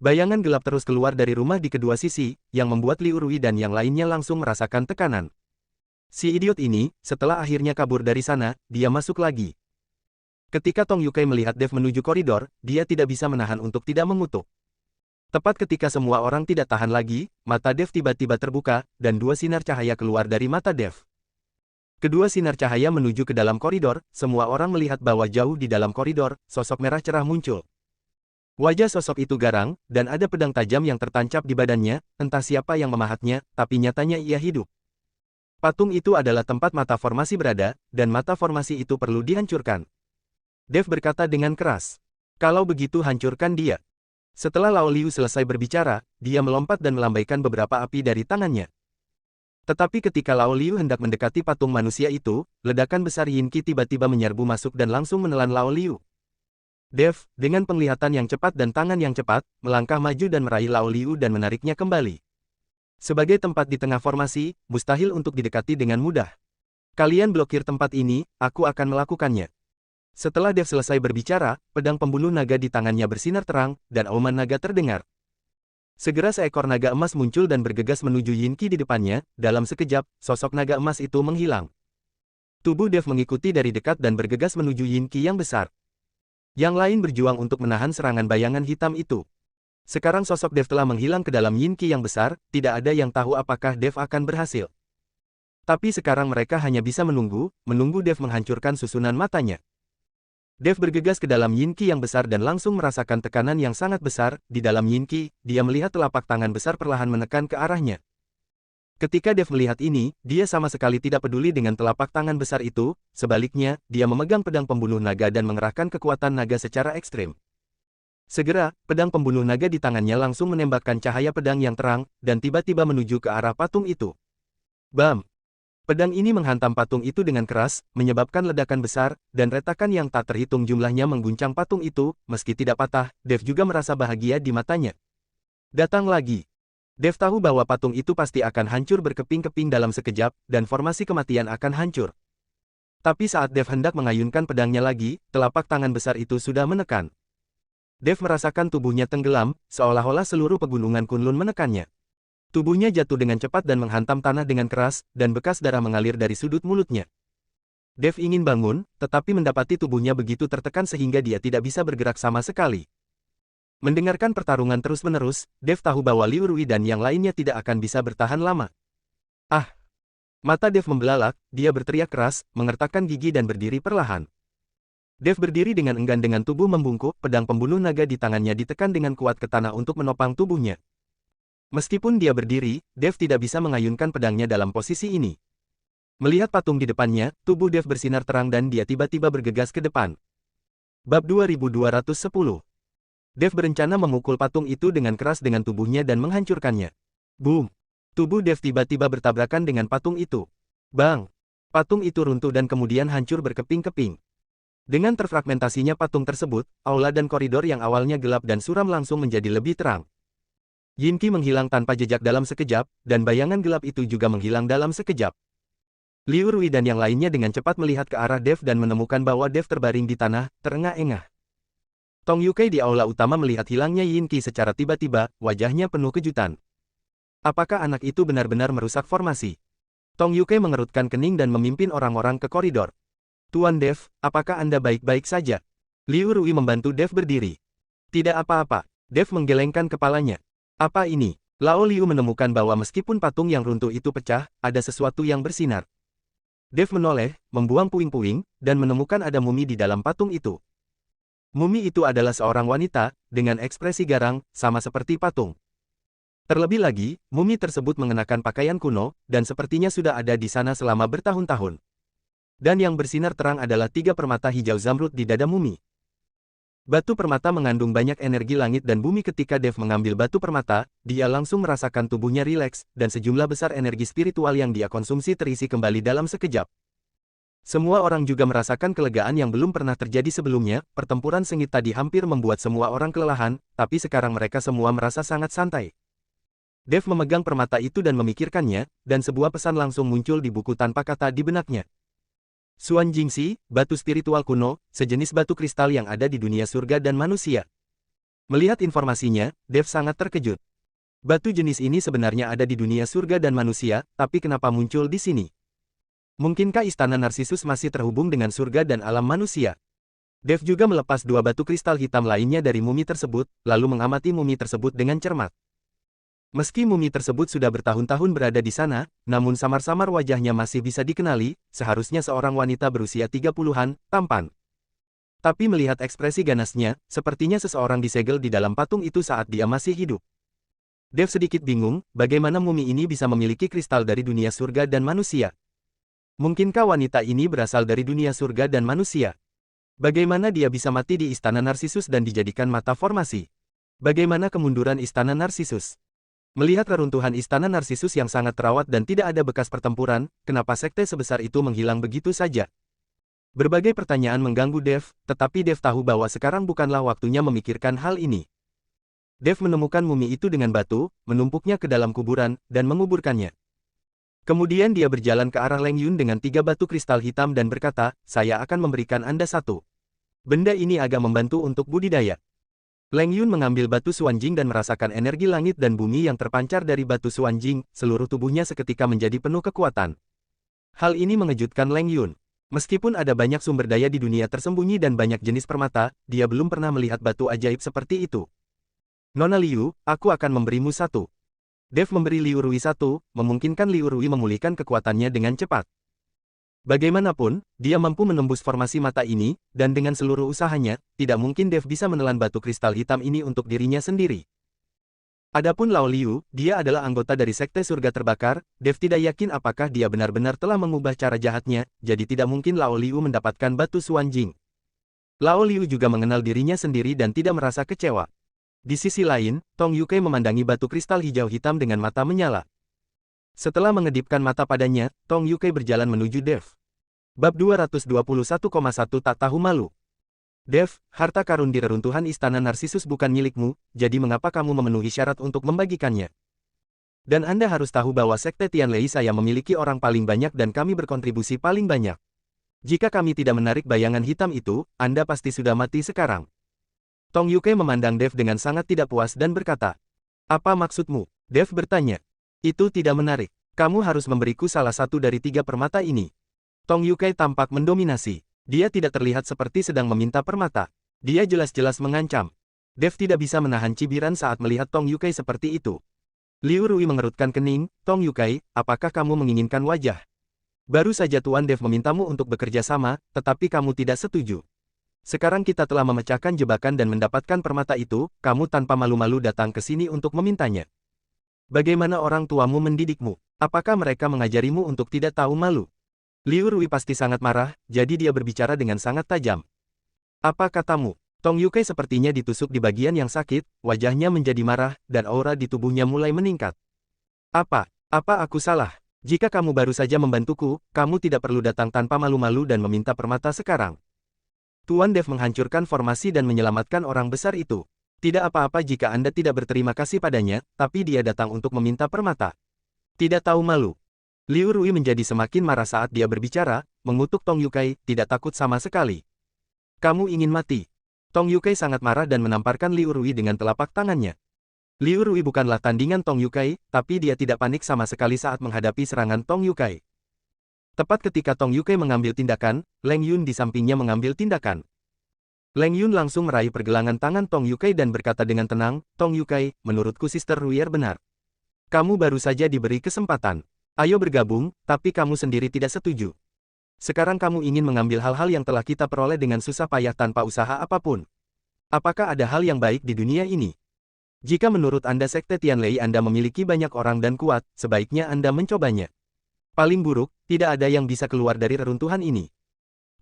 Bayangan gelap terus keluar dari rumah di kedua sisi, yang membuat Liu Rui dan yang lainnya langsung merasakan tekanan. Si idiot ini, setelah akhirnya kabur dari sana, dia masuk lagi. Ketika Tong Yukai melihat Dev menuju koridor, dia tidak bisa menahan untuk tidak mengutuk. Tepat ketika semua orang tidak tahan lagi, mata Dev tiba-tiba terbuka, dan dua sinar cahaya keluar dari mata Dev. Kedua sinar cahaya menuju ke dalam koridor, semua orang melihat bahwa jauh di dalam koridor, sosok merah cerah muncul. Wajah sosok itu garang, dan ada pedang tajam yang tertancap di badannya, entah siapa yang memahatnya, tapi nyatanya ia hidup. Patung itu adalah tempat mata formasi berada, dan mata formasi itu perlu dihancurkan. Dev berkata dengan keras. Kalau begitu hancurkan dia. Setelah Lao Liu selesai berbicara, dia melompat dan melambaikan beberapa api dari tangannya. Tetapi ketika Lao Liu hendak mendekati patung manusia itu, ledakan besar Yin Qi tiba-tiba menyerbu masuk dan langsung menelan Lao Liu. Dev, dengan penglihatan yang cepat dan tangan yang cepat, melangkah maju dan meraih Lao Liu dan menariknya kembali. Sebagai tempat di tengah formasi, mustahil untuk didekati dengan mudah. Kalian blokir tempat ini, aku akan melakukannya. Setelah Dev selesai berbicara, pedang pembunuh naga di tangannya bersinar terang, dan auman naga terdengar. Segera seekor naga emas muncul dan bergegas menuju Yin Qi di depannya, dalam sekejap, sosok naga emas itu menghilang. Tubuh Dev mengikuti dari dekat dan bergegas menuju Yin Qi yang besar. Yang lain berjuang untuk menahan serangan bayangan hitam itu. Sekarang sosok Dev telah menghilang ke dalam Yin Qi yang besar, tidak ada yang tahu apakah Dev akan berhasil. Tapi sekarang mereka hanya bisa menunggu Dev menghancurkan susunan matanya. Dev bergegas ke dalam Yin Qi yang besar dan langsung merasakan tekanan yang sangat besar. Di dalam Yin Qi, dia melihat telapak tangan besar perlahan menekan ke arahnya. Ketika Dev melihat ini, dia sama sekali tidak peduli dengan telapak tangan besar itu, sebaliknya, dia memegang pedang pembunuh naga dan mengerahkan kekuatan naga secara ekstrim. Segera, pedang pembunuh naga di tangannya langsung menembakkan cahaya pedang yang terang, dan tiba-tiba menuju ke arah patung itu. Bam! Pedang ini menghantam patung itu dengan keras, menyebabkan ledakan besar, dan retakan yang tak terhitung jumlahnya mengguncang patung itu. Meski tidak patah, Dev juga merasa bahagia di matanya. Datang lagi. Dev tahu bahwa patung itu pasti akan hancur berkeping-keping dalam sekejap, dan formasi kematian akan hancur. Tapi saat Dev hendak mengayunkan pedangnya lagi, telapak tangan besar itu sudah menekan. Dev merasakan tubuhnya tenggelam, seolah-olah seluruh pegunungan Kunlun menekannya. Tubuhnya jatuh dengan cepat dan menghantam tanah dengan keras, dan bekas darah mengalir dari sudut mulutnya. Dev ingin bangun, tetapi mendapati tubuhnya begitu tertekan sehingga dia tidak bisa bergerak sama sekali. Mendengarkan pertarungan terus-menerus, Dev tahu bahwa Liu Rui dan yang lainnya tidak akan bisa bertahan lama. Ah! Mata Dev membelalak, dia berteriak keras, mengertakkan gigi dan berdiri perlahan. Dev berdiri dengan enggan dengan tubuh membungkuk, pedang pembunuh naga di tangannya ditekan dengan kuat ke tanah untuk menopang tubuhnya. Meskipun dia berdiri, Dev tidak bisa mengayunkan pedangnya dalam posisi ini. Melihat patung di depannya, tubuh Dev bersinar terang dan dia tiba-tiba bergegas ke depan. Bab 2210. Dev berencana memukul patung itu dengan keras dengan tubuhnya dan menghancurkannya. Boom! Tubuh Dev tiba-tiba bertabrakan dengan patung itu. Bang! Patung itu runtuh dan kemudian hancur berkeping-keping. Dengan terfragmentasinya patung tersebut, aula dan koridor yang awalnya gelap dan suram langsung menjadi lebih terang. Yin Qi menghilang tanpa jejak dalam sekejap, dan bayangan gelap itu juga menghilang dalam sekejap. Liu Rui dan yang lainnya dengan cepat melihat ke arah Dev dan menemukan bahwa Dev terbaring di tanah, terengah-engah. Tong Yukai di aula utama melihat hilangnya Yin Qi secara tiba-tiba, wajahnya penuh kejutan. Apakah anak itu benar-benar merusak formasi? Tong Yukai mengerutkan kening dan memimpin orang-orang ke koridor. Tuan Dev, apakah Anda baik-baik saja? Liu Rui membantu Dev berdiri. Tidak apa-apa. Dev menggelengkan kepalanya. Apa ini? Lao Liu menemukan bahwa meskipun patung yang runtuh itu pecah, ada sesuatu yang bersinar. Dev menoleh, membuang puing-puing, dan menemukan ada mumi di dalam patung itu. Mumi itu adalah seorang wanita, dengan ekspresi garang, sama seperti patung. Terlebih lagi, mumi tersebut mengenakan pakaian kuno, dan sepertinya sudah ada di sana selama bertahun-tahun. Dan yang bersinar terang adalah 3 permata hijau zamrud di dada mumi. Batu permata mengandung banyak energi langit dan bumi. Ketika Dev mengambil batu permata, dia langsung merasakan tubuhnya rileks, dan sejumlah besar energi spiritual yang dia konsumsi terisi kembali dalam sekejap. Semua orang juga merasakan kelegaan yang belum pernah terjadi sebelumnya. Pertempuran sengit tadi hampir membuat semua orang kelelahan, tapi sekarang mereka semua merasa sangat santai. Dev memegang permata itu dan memikirkannya, dan sebuah pesan langsung muncul di buku tanpa kata di benaknya. Xuan Jingxi, batu spiritual kuno, sejenis batu kristal yang ada di dunia surga dan manusia. Melihat informasinya, Dev sangat terkejut. Batu jenis ini sebenarnya ada di dunia surga dan manusia, tapi kenapa muncul di sini? Mungkinkah istana Narsisus masih terhubung dengan surga dan alam manusia? Dev juga melepas 2 batu kristal hitam lainnya dari mumi tersebut, lalu mengamati mumi tersebut dengan cermat. Meski mumi tersebut sudah bertahun-tahun berada di sana, namun samar-samar wajahnya masih bisa dikenali, seharusnya seorang wanita berusia 30-an, tampan. Tapi melihat ekspresi ganasnya, sepertinya seseorang disegel di dalam patung itu saat dia masih hidup. Dev sedikit bingung, bagaimana mumi ini bisa memiliki kristal dari dunia surga dan manusia. Mungkinkah wanita ini berasal dari dunia surga dan manusia? Bagaimana dia bisa mati di istana Narsisus dan dijadikan mata formasi? Bagaimana kemunduran istana Narsisus? Melihat reruntuhan istana Narsisus yang sangat terawat dan tidak ada bekas pertempuran, kenapa sekte sebesar itu menghilang begitu saja? Berbagai pertanyaan mengganggu Dev, tetapi Dev tahu bahwa sekarang bukanlah waktunya memikirkan hal ini. Dev menemukan mumi itu dengan batu, menumpuknya ke dalam kuburan, dan menguburkannya. Kemudian dia berjalan ke arah Leng Yun dengan 3 batu kristal hitam dan berkata, saya akan memberikan Anda 1. Benda ini agak membantu untuk budidaya. Leng Yun mengambil batu Xuanjing dan merasakan energi langit dan bumi yang terpancar dari batu Xuanjing, seluruh tubuhnya seketika menjadi penuh kekuatan. Hal ini mengejutkan Leng Yun. Meskipun ada banyak sumber daya di dunia tersembunyi dan banyak jenis permata, dia belum pernah melihat batu ajaib seperti itu. Nona Liu, aku akan memberimu 1. Dev memberi Liu Rui 1, memungkinkan Liu Rui memulihkan kekuatannya dengan cepat. Bagaimanapun, dia mampu menembus formasi mata ini, dan dengan seluruh usahanya, tidak mungkin Dev bisa menelan batu kristal hitam ini untuk dirinya sendiri. Adapun Lao Liu, dia adalah anggota dari Sekte Surga Terbakar. Dev tidak yakin apakah dia benar-benar telah mengubah cara jahatnya, jadi tidak mungkin Lao Liu mendapatkan batu Xuanjing. Lao Liu juga mengenal dirinya sendiri dan tidak merasa kecewa. Di sisi lain, Tong Yukai memandangi batu kristal hijau hitam dengan mata menyala. Setelah mengedipkan mata padanya, Tong Yukai berjalan menuju Dev. Bab 221,1 Tak Tahu Malu. Dev, harta karun di reruntuhan istana Narsisus bukan milikmu, jadi mengapa kamu memenuhi syarat untuk membagikannya? Dan Anda harus tahu bahwa Sekte Tianlei saya memiliki orang paling banyak dan kami berkontribusi paling banyak. Jika kami tidak menarik bayangan hitam itu, Anda pasti sudah mati sekarang. Tong Yukai memandang Dev dengan sangat tidak puas dan berkata, apa maksudmu? Dev bertanya. Itu tidak menarik. Kamu harus memberiku salah satu dari 3 permata ini. Tong Yukai tampak mendominasi. Dia tidak terlihat seperti sedang meminta permata. Dia jelas-jelas mengancam. Dev tidak bisa menahan cibiran saat melihat Tong Yukai seperti itu. Liu Rui mengerutkan kening, Tong Yukai, apakah kamu menginginkan wajah? Baru saja Tuan Dev memintamu untuk bekerja sama, tetapi kamu tidak setuju. Sekarang kita telah memecahkan jebakan dan mendapatkan permata itu, kamu tanpa malu-malu datang ke sini untuk memintanya. Bagaimana orang tuamu mendidikmu? Apakah mereka mengajarimu untuk tidak tahu malu? Liu Rui pasti sangat marah, jadi dia berbicara dengan sangat tajam. Apa katamu? Tong Yukai sepertinya ditusuk di bagian yang sakit, wajahnya menjadi marah, dan aura di tubuhnya mulai meningkat. Apa aku salah? Jika kamu baru saja membantuku, kamu tidak perlu datang tanpa malu-malu dan meminta permata sekarang. Tuan Dev menghancurkan formasi dan menyelamatkan orang besar itu. Tidak apa-apa jika Anda tidak berterima kasih padanya, tapi dia datang untuk meminta permata. Tidak tahu malu. Liu Rui menjadi semakin marah saat dia berbicara, mengutuk Tong Yukai, tidak takut sama sekali. Kamu ingin mati. Tong Yukai sangat marah dan menamparkan Liu Rui dengan telapak tangannya. Liu Rui bukanlah tandingan Tong Yukai, tapi dia tidak panik sama sekali saat menghadapi serangan Tong Yukai. Tepat ketika Tong Yukai mengambil tindakan, Leng Yun di sampingnya mengambil tindakan. Leng Yun langsung meraih pergelangan tangan Tong Yukai dan berkata dengan tenang, "Tong Yukai, menurutku Sister Ruier benar. Kamu baru saja diberi kesempatan. Ayo bergabung, tapi kamu sendiri tidak setuju. Sekarang kamu ingin mengambil hal-hal yang telah kita peroleh dengan susah payah tanpa usaha apapun. Apakah ada hal yang baik di dunia ini? Jika menurut Anda Sekte Tianlei Anda memiliki banyak orang dan kuat, sebaiknya Anda mencobanya. Paling buruk, tidak ada yang bisa keluar dari reruntuhan ini."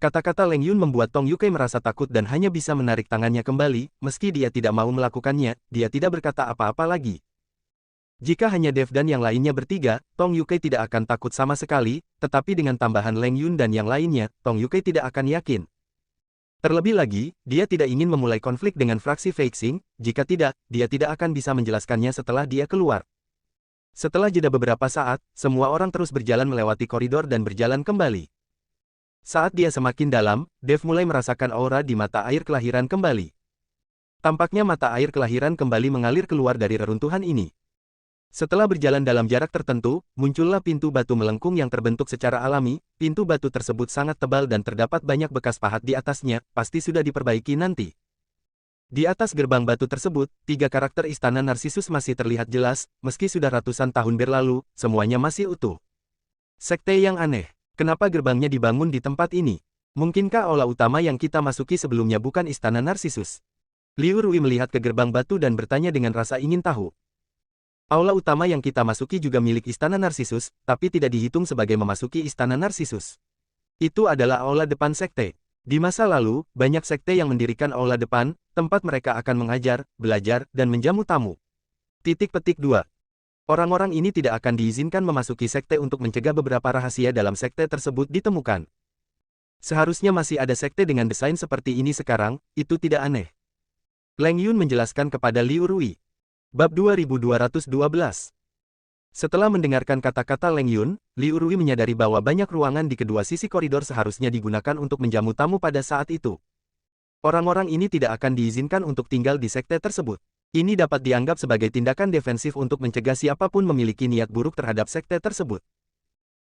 Kata-kata Leng Yun membuat Tong Yukai merasa takut dan hanya bisa menarik tangannya kembali, meski dia tidak mau melakukannya, dia tidak berkata apa-apa lagi. Jika hanya Dev dan yang lainnya bertiga, Tong Yukai tidak akan takut sama sekali, tetapi dengan tambahan Leng Yun dan yang lainnya, Tong Yukai tidak akan yakin. Terlebih lagi, dia tidak ingin memulai konflik dengan fraksi Fei Xing, jika tidak, dia tidak akan bisa menjelaskannya setelah dia keluar. Setelah jeda beberapa saat, semua orang terus berjalan melewati koridor dan berjalan kembali. Saat dia semakin dalam, Dev mulai merasakan aura di mata air kelahiran kembali. Tampaknya mata air kelahiran kembali mengalir keluar dari reruntuhan ini. Setelah berjalan dalam jarak tertentu, muncullah pintu batu melengkung yang terbentuk secara alami. Pintu batu tersebut sangat tebal dan terdapat banyak bekas pahat di atasnya, pasti sudah diperbaiki nanti. Di atas gerbang batu tersebut, 3 karakter istana Narsisus masih terlihat jelas, meski sudah ratusan tahun berlalu, semuanya masih utuh. Sekte yang aneh. Kenapa gerbangnya dibangun di tempat ini? Mungkinkah aula utama yang kita masuki sebelumnya bukan istana Narsisus? Liu Rui melihat ke gerbang batu dan bertanya dengan rasa ingin tahu. Aula utama yang kita masuki juga milik istana Narsisus, tapi tidak dihitung sebagai memasuki istana Narsisus. Itu adalah aula depan sekte. Di masa lalu, banyak sekte yang mendirikan aula depan, tempat mereka akan mengajar, belajar, dan menjamu tamu. Titik petik 2. Orang-orang ini tidak akan diizinkan memasuki sekte untuk mencegah beberapa rahasia dalam sekte tersebut ditemukan. Seharusnya masih ada sekte dengan desain seperti ini sekarang, itu tidak aneh. Leng Yun menjelaskan kepada Liu Rui. Bab 2212. Setelah mendengarkan kata-kata Leng Yun, Liu Rui menyadari bahwa banyak ruangan di kedua sisi koridor seharusnya digunakan untuk menjamu tamu pada saat itu. Orang-orang ini tidak akan diizinkan untuk tinggal di sekte tersebut. Ini dapat dianggap sebagai tindakan defensif untuk mencegah siapapun memiliki niat buruk terhadap sekte tersebut.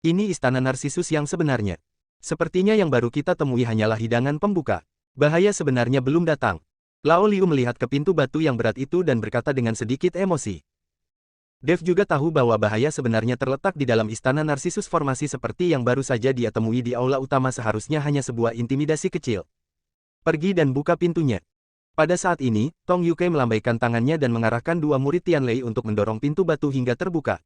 Ini istana Narsisus yang sebenarnya. Sepertinya yang baru kita temui hanyalah hidangan pembuka. Bahaya sebenarnya belum datang. Lao Liu melihat ke pintu batu yang berat itu dan berkata dengan sedikit emosi. Dev juga tahu bahwa bahaya sebenarnya terletak di dalam istana Narsisus. Formasi seperti yang baru saja dia temui di aula utama seharusnya hanya sebuah intimidasi kecil. Pergi dan buka pintunya. Pada saat ini, Tong Yukai melambaikan tangannya dan mengarahkan 2 murid Tianlei untuk mendorong pintu batu hingga terbuka.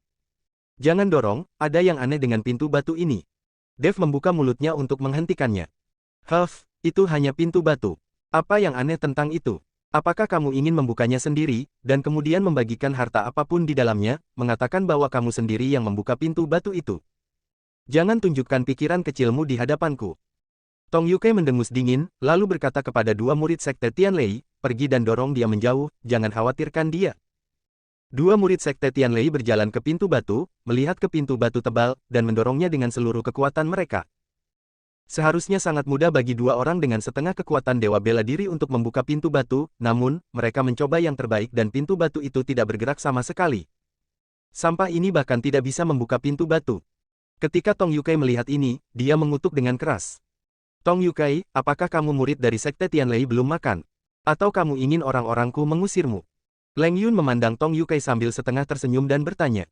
Jangan dorong, ada yang aneh dengan pintu batu ini. Dev membuka mulutnya untuk menghentikannya. Huff, itu hanya pintu batu. Apa yang aneh tentang itu? Apakah kamu ingin membukanya sendiri, dan kemudian membagikan harta apapun di dalamnya, mengatakan bahwa kamu sendiri yang membuka pintu batu itu? Jangan tunjukkan pikiran kecilmu di hadapanku. Tong Yukai mendengus dingin, lalu berkata kepada 2 murid sekte Tianlei, pergi dan dorong dia menjauh, jangan khawatirkan dia. 2 murid sekte Tianlei berjalan ke pintu batu, melihat ke pintu batu tebal, dan mendorongnya dengan seluruh kekuatan mereka. Seharusnya sangat mudah bagi 2 orang dengan setengah kekuatan dewa bela diri untuk membuka pintu batu, namun, mereka mencoba yang terbaik dan pintu batu itu tidak bergerak sama sekali. Sampah ini bahkan tidak bisa membuka pintu batu. Ketika Tong Yukai melihat ini, dia mengutuk dengan keras. Tong Yukai, apakah kamu murid dari sekte Tianlei belum makan? Atau kamu ingin orang-orangku mengusirmu? Leng Yun memandang Tong Yukai sambil setengah tersenyum dan bertanya.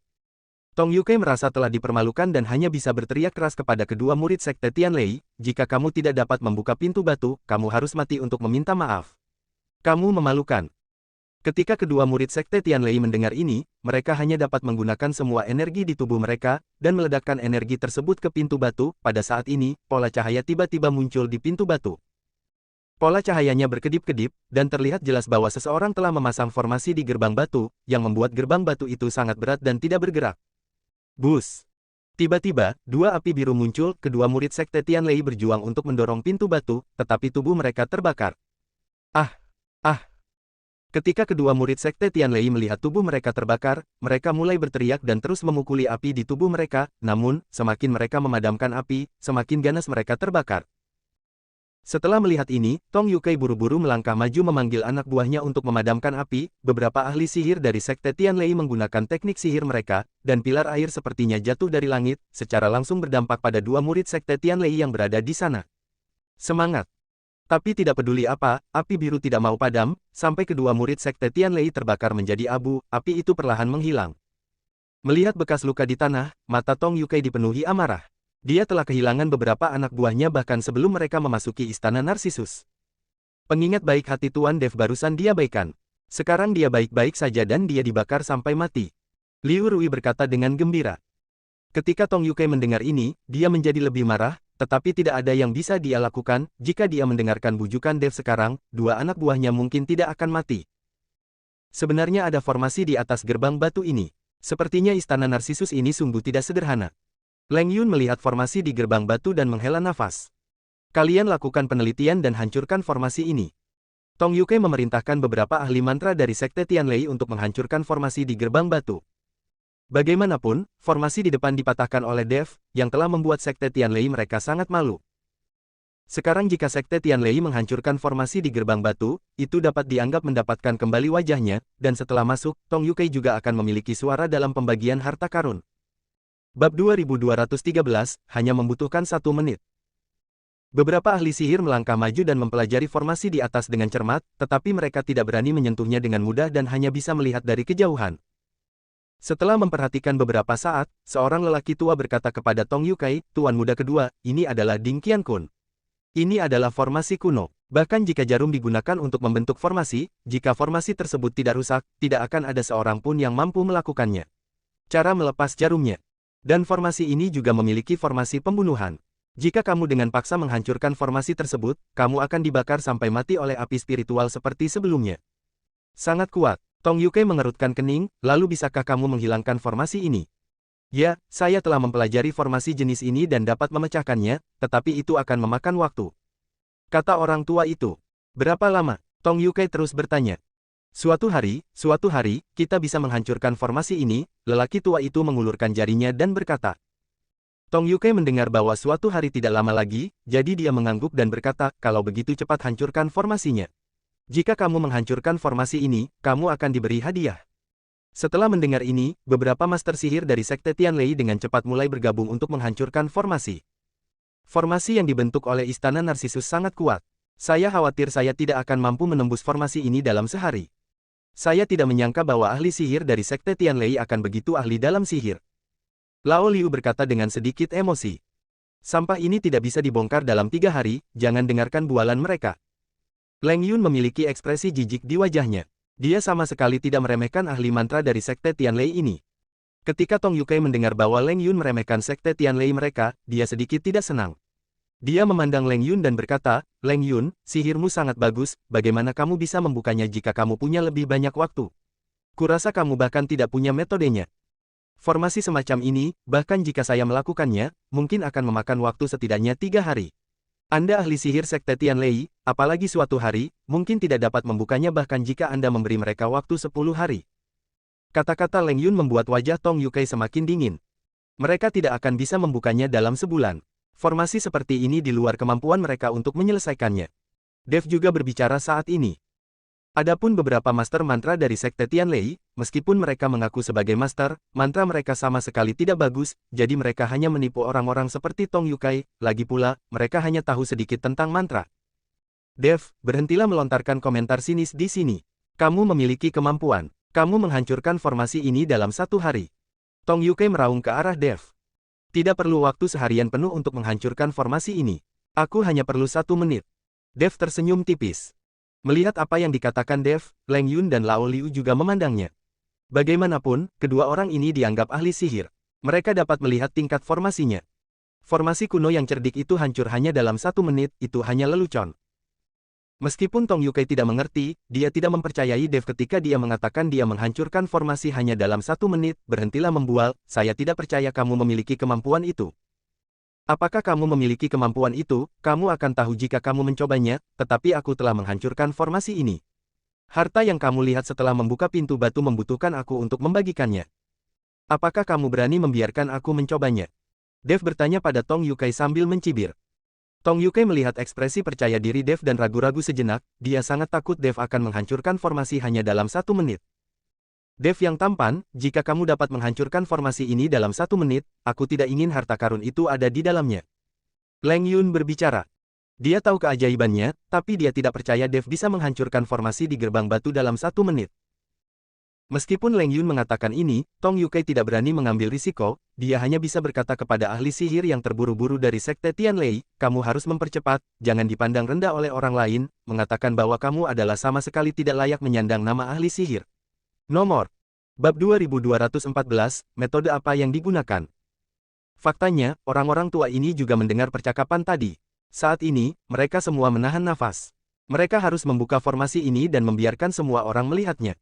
Tong Yukai merasa telah dipermalukan dan hanya bisa berteriak keras kepada kedua murid sekte Tianlei, jika kamu tidak dapat membuka pintu batu, kamu harus mati untuk meminta maaf. Kamu memalukan. Ketika kedua murid sekte Tianlei mendengar ini, mereka hanya dapat menggunakan semua energi di tubuh mereka, dan meledakkan energi tersebut ke pintu batu. Pada saat ini, pola cahaya tiba-tiba muncul di pintu batu. Pola cahayanya berkedip-kedip, dan terlihat jelas bahwa seseorang telah memasang formasi di gerbang batu, yang membuat gerbang batu itu sangat berat dan tidak bergerak. Bus! Tiba-tiba, 2 api biru muncul, kedua murid sekte Tianlei berjuang untuk mendorong pintu batu, tetapi tubuh mereka terbakar. Ah! Ketika kedua murid sekte Tianlei melihat tubuh mereka terbakar, mereka mulai berteriak dan terus memukuli api di tubuh mereka, namun, semakin mereka memadamkan api, semakin ganas mereka terbakar. Setelah melihat ini, Tong Yukai buru-buru melangkah maju memanggil anak buahnya untuk memadamkan api. Beberapa ahli sihir dari Sekte Tianlei menggunakan teknik sihir mereka, dan pilar air sepertinya jatuh dari langit, secara langsung berdampak pada dua murid Sekte Tianlei yang berada di sana. Semangat! Tapi tidak peduli apa, api biru tidak mau padam, sampai kedua murid Sekte Tianlei terbakar menjadi abu, api itu perlahan menghilang. Melihat bekas luka di tanah, mata Tong Yukai dipenuhi amarah. Dia telah kehilangan beberapa anak buahnya bahkan sebelum mereka memasuki istana Narsisus. Pengingat baik hati Tuan Dev barusan diabaikan. Sekarang dia baik-baik saja dan dia dibakar sampai mati. Liu Rui berkata dengan gembira. Ketika Tong Yukai mendengar ini, dia menjadi lebih marah, tetapi tidak ada yang bisa dia lakukan. Jika dia mendengarkan bujukan Dev sekarang, dua anak buahnya mungkin tidak akan mati. Sebenarnya ada formasi di atas gerbang batu ini. Sepertinya istana Narsisus ini sungguh tidak sederhana. Leng Yun melihat formasi di gerbang batu dan menghela nafas. Kalian lakukan penelitian dan hancurkan formasi ini. Tong Yukai memerintahkan beberapa ahli mantra dari Sekte Tianlei untuk menghancurkan formasi di gerbang batu. Bagaimanapun, formasi di depan dipatahkan oleh Dev, yang telah membuat Sekte Tianlei mereka sangat malu. Sekarang jika Sekte Tianlei menghancurkan formasi di gerbang batu, itu dapat dianggap mendapatkan kembali wajahnya, dan setelah masuk, Tong Yukai juga akan memiliki suara dalam pembagian harta karun. Bab 2213, hanya membutuhkan 1 menit. Beberapa ahli sihir melangkah maju dan mempelajari formasi di atas dengan cermat, tetapi mereka tidak berani menyentuhnya dengan mudah dan hanya bisa melihat dari kejauhan. Setelah memperhatikan beberapa saat, seorang lelaki tua berkata kepada Tong Yukai, "Tuan muda kedua, ini adalah Ding Qiankun. Ini adalah formasi kuno. Bahkan jika jarum digunakan untuk membentuk formasi, jika formasi tersebut tidak rusak, tidak akan ada seorang pun yang mampu melakukannya. Cara melepas jarumnya. Dan formasi ini juga memiliki formasi pembunuhan. Jika kamu dengan paksa menghancurkan formasi tersebut, kamu akan dibakar sampai mati oleh api spiritual seperti sebelumnya. Sangat kuat." Tong Yukai mengerutkan kening, "Lalu bisakah kamu menghilangkan formasi ini?" "Ya, saya telah mempelajari formasi jenis ini dan dapat memecahkannya, tetapi itu akan memakan waktu," kata orang tua itu. "Berapa lama?" Tong Yukai terus bertanya. Suatu hari, kita bisa menghancurkan formasi ini." Lelaki tua itu mengulurkan jarinya dan berkata. Tong Yukai mendengar bahwa suatu hari tidak lama lagi, jadi dia mengangguk dan berkata, "Kalau begitu cepat hancurkan formasinya. Jika kamu menghancurkan formasi ini, kamu akan diberi hadiah." Setelah mendengar ini, beberapa master sihir dari Sekte Tianlei dengan cepat mulai bergabung untuk menghancurkan formasi. Formasi yang dibentuk oleh Istana Narsisus sangat kuat. Saya khawatir saya tidak akan mampu menembus formasi ini dalam sehari. Saya tidak menyangka bahwa ahli sihir dari Sekte Tianlei akan begitu ahli dalam sihir. Lao Liu berkata dengan sedikit emosi. Sampah ini tidak bisa dibongkar dalam 3 hari, jangan dengarkan bualan mereka. Leng Yun memiliki ekspresi jijik di wajahnya. Dia sama sekali tidak meremehkan ahli mantra dari Sekte Tianlei ini. Ketika Tong Yukai mendengar bahwa Leng Yun meremehkan Sekte Tianlei mereka, dia sedikit tidak senang. Dia memandang Leng Yun dan berkata, "Leng Yun, sihirmu sangat bagus, bagaimana kamu bisa membukanya jika kamu punya lebih banyak waktu? Kurasa kamu bahkan tidak punya metodenya. Formasi semacam ini, bahkan jika saya melakukannya, mungkin akan memakan waktu setidaknya 3 hari. Anda ahli sihir Sekte Tianlei, apalagi suatu hari, mungkin tidak dapat membukanya bahkan jika Anda memberi mereka waktu 10 hari. Kata-kata Leng Yun membuat wajah Tong Yukai semakin dingin. Mereka tidak akan bisa membukanya dalam sebulan. Formasi seperti ini di luar kemampuan mereka untuk menyelesaikannya. Dev juga berbicara saat ini. Adapun beberapa master mantra dari Sekte Tianlei, meskipun mereka mengaku sebagai master, mantra mereka sama sekali tidak bagus, jadi mereka hanya menipu orang-orang seperti Tong Yukai, lagi pula, mereka hanya tahu sedikit tentang mantra. Dev, berhentilah melontarkan komentar sinis di sini. Kamu memiliki kemampuan. Kamu menghancurkan formasi ini dalam 1 hari. Tong Yukai meraung ke arah Dev. Tidak perlu waktu seharian penuh untuk menghancurkan formasi ini. Aku hanya perlu 1 menit. Dev tersenyum tipis. Melihat apa yang dikatakan Dev, Leng Yun dan Lao Liu juga memandangnya. Bagaimanapun, kedua orang ini dianggap ahli sihir. Mereka dapat melihat tingkat formasinya. Formasi kuno yang cerdik itu hancur hanya dalam 1 menit, itu hanya lelucon. Meskipun Tong Yukai tidak mengerti, dia tidak mempercayai Dev ketika dia mengatakan dia menghancurkan formasi hanya dalam 1 menit, berhentilah membual, saya tidak percaya kamu memiliki kemampuan itu. Apakah kamu memiliki kemampuan itu, kamu akan tahu jika kamu mencobanya, tetapi aku telah menghancurkan formasi ini. Harta yang kamu lihat setelah membuka pintu batu membutuhkan aku untuk membagikannya. Apakah kamu berani membiarkan aku mencobanya? Dev bertanya pada Tong Yukai sambil mencibir. Tong Yukai melihat ekspresi percaya diri Dev dan ragu-ragu sejenak, dia sangat takut Dev akan menghancurkan formasi hanya dalam 1 menit. Dev yang tampan, jika kamu dapat menghancurkan formasi ini dalam 1 menit, aku tidak ingin harta karun itu ada di dalamnya. Leng Yun berbicara. Dia tahu keajaibannya, tapi dia tidak percaya Dev bisa menghancurkan formasi di gerbang batu dalam 1 menit. Meskipun Leng Yun mengatakan ini, Tong Yukai tidak berani mengambil risiko, dia hanya bisa berkata kepada ahli sihir yang terburu-buru dari Sekte Tianlei, kamu harus mempercepat, jangan dipandang rendah oleh orang lain, mengatakan bahwa kamu adalah sama sekali tidak layak menyandang nama ahli sihir. Nomor. Bab 2214, metode apa yang digunakan? Faktanya, orang-orang tua ini juga mendengar percakapan tadi. Saat ini, mereka semua menahan nafas. Mereka harus membuka formasi ini dan membiarkan semua orang melihatnya.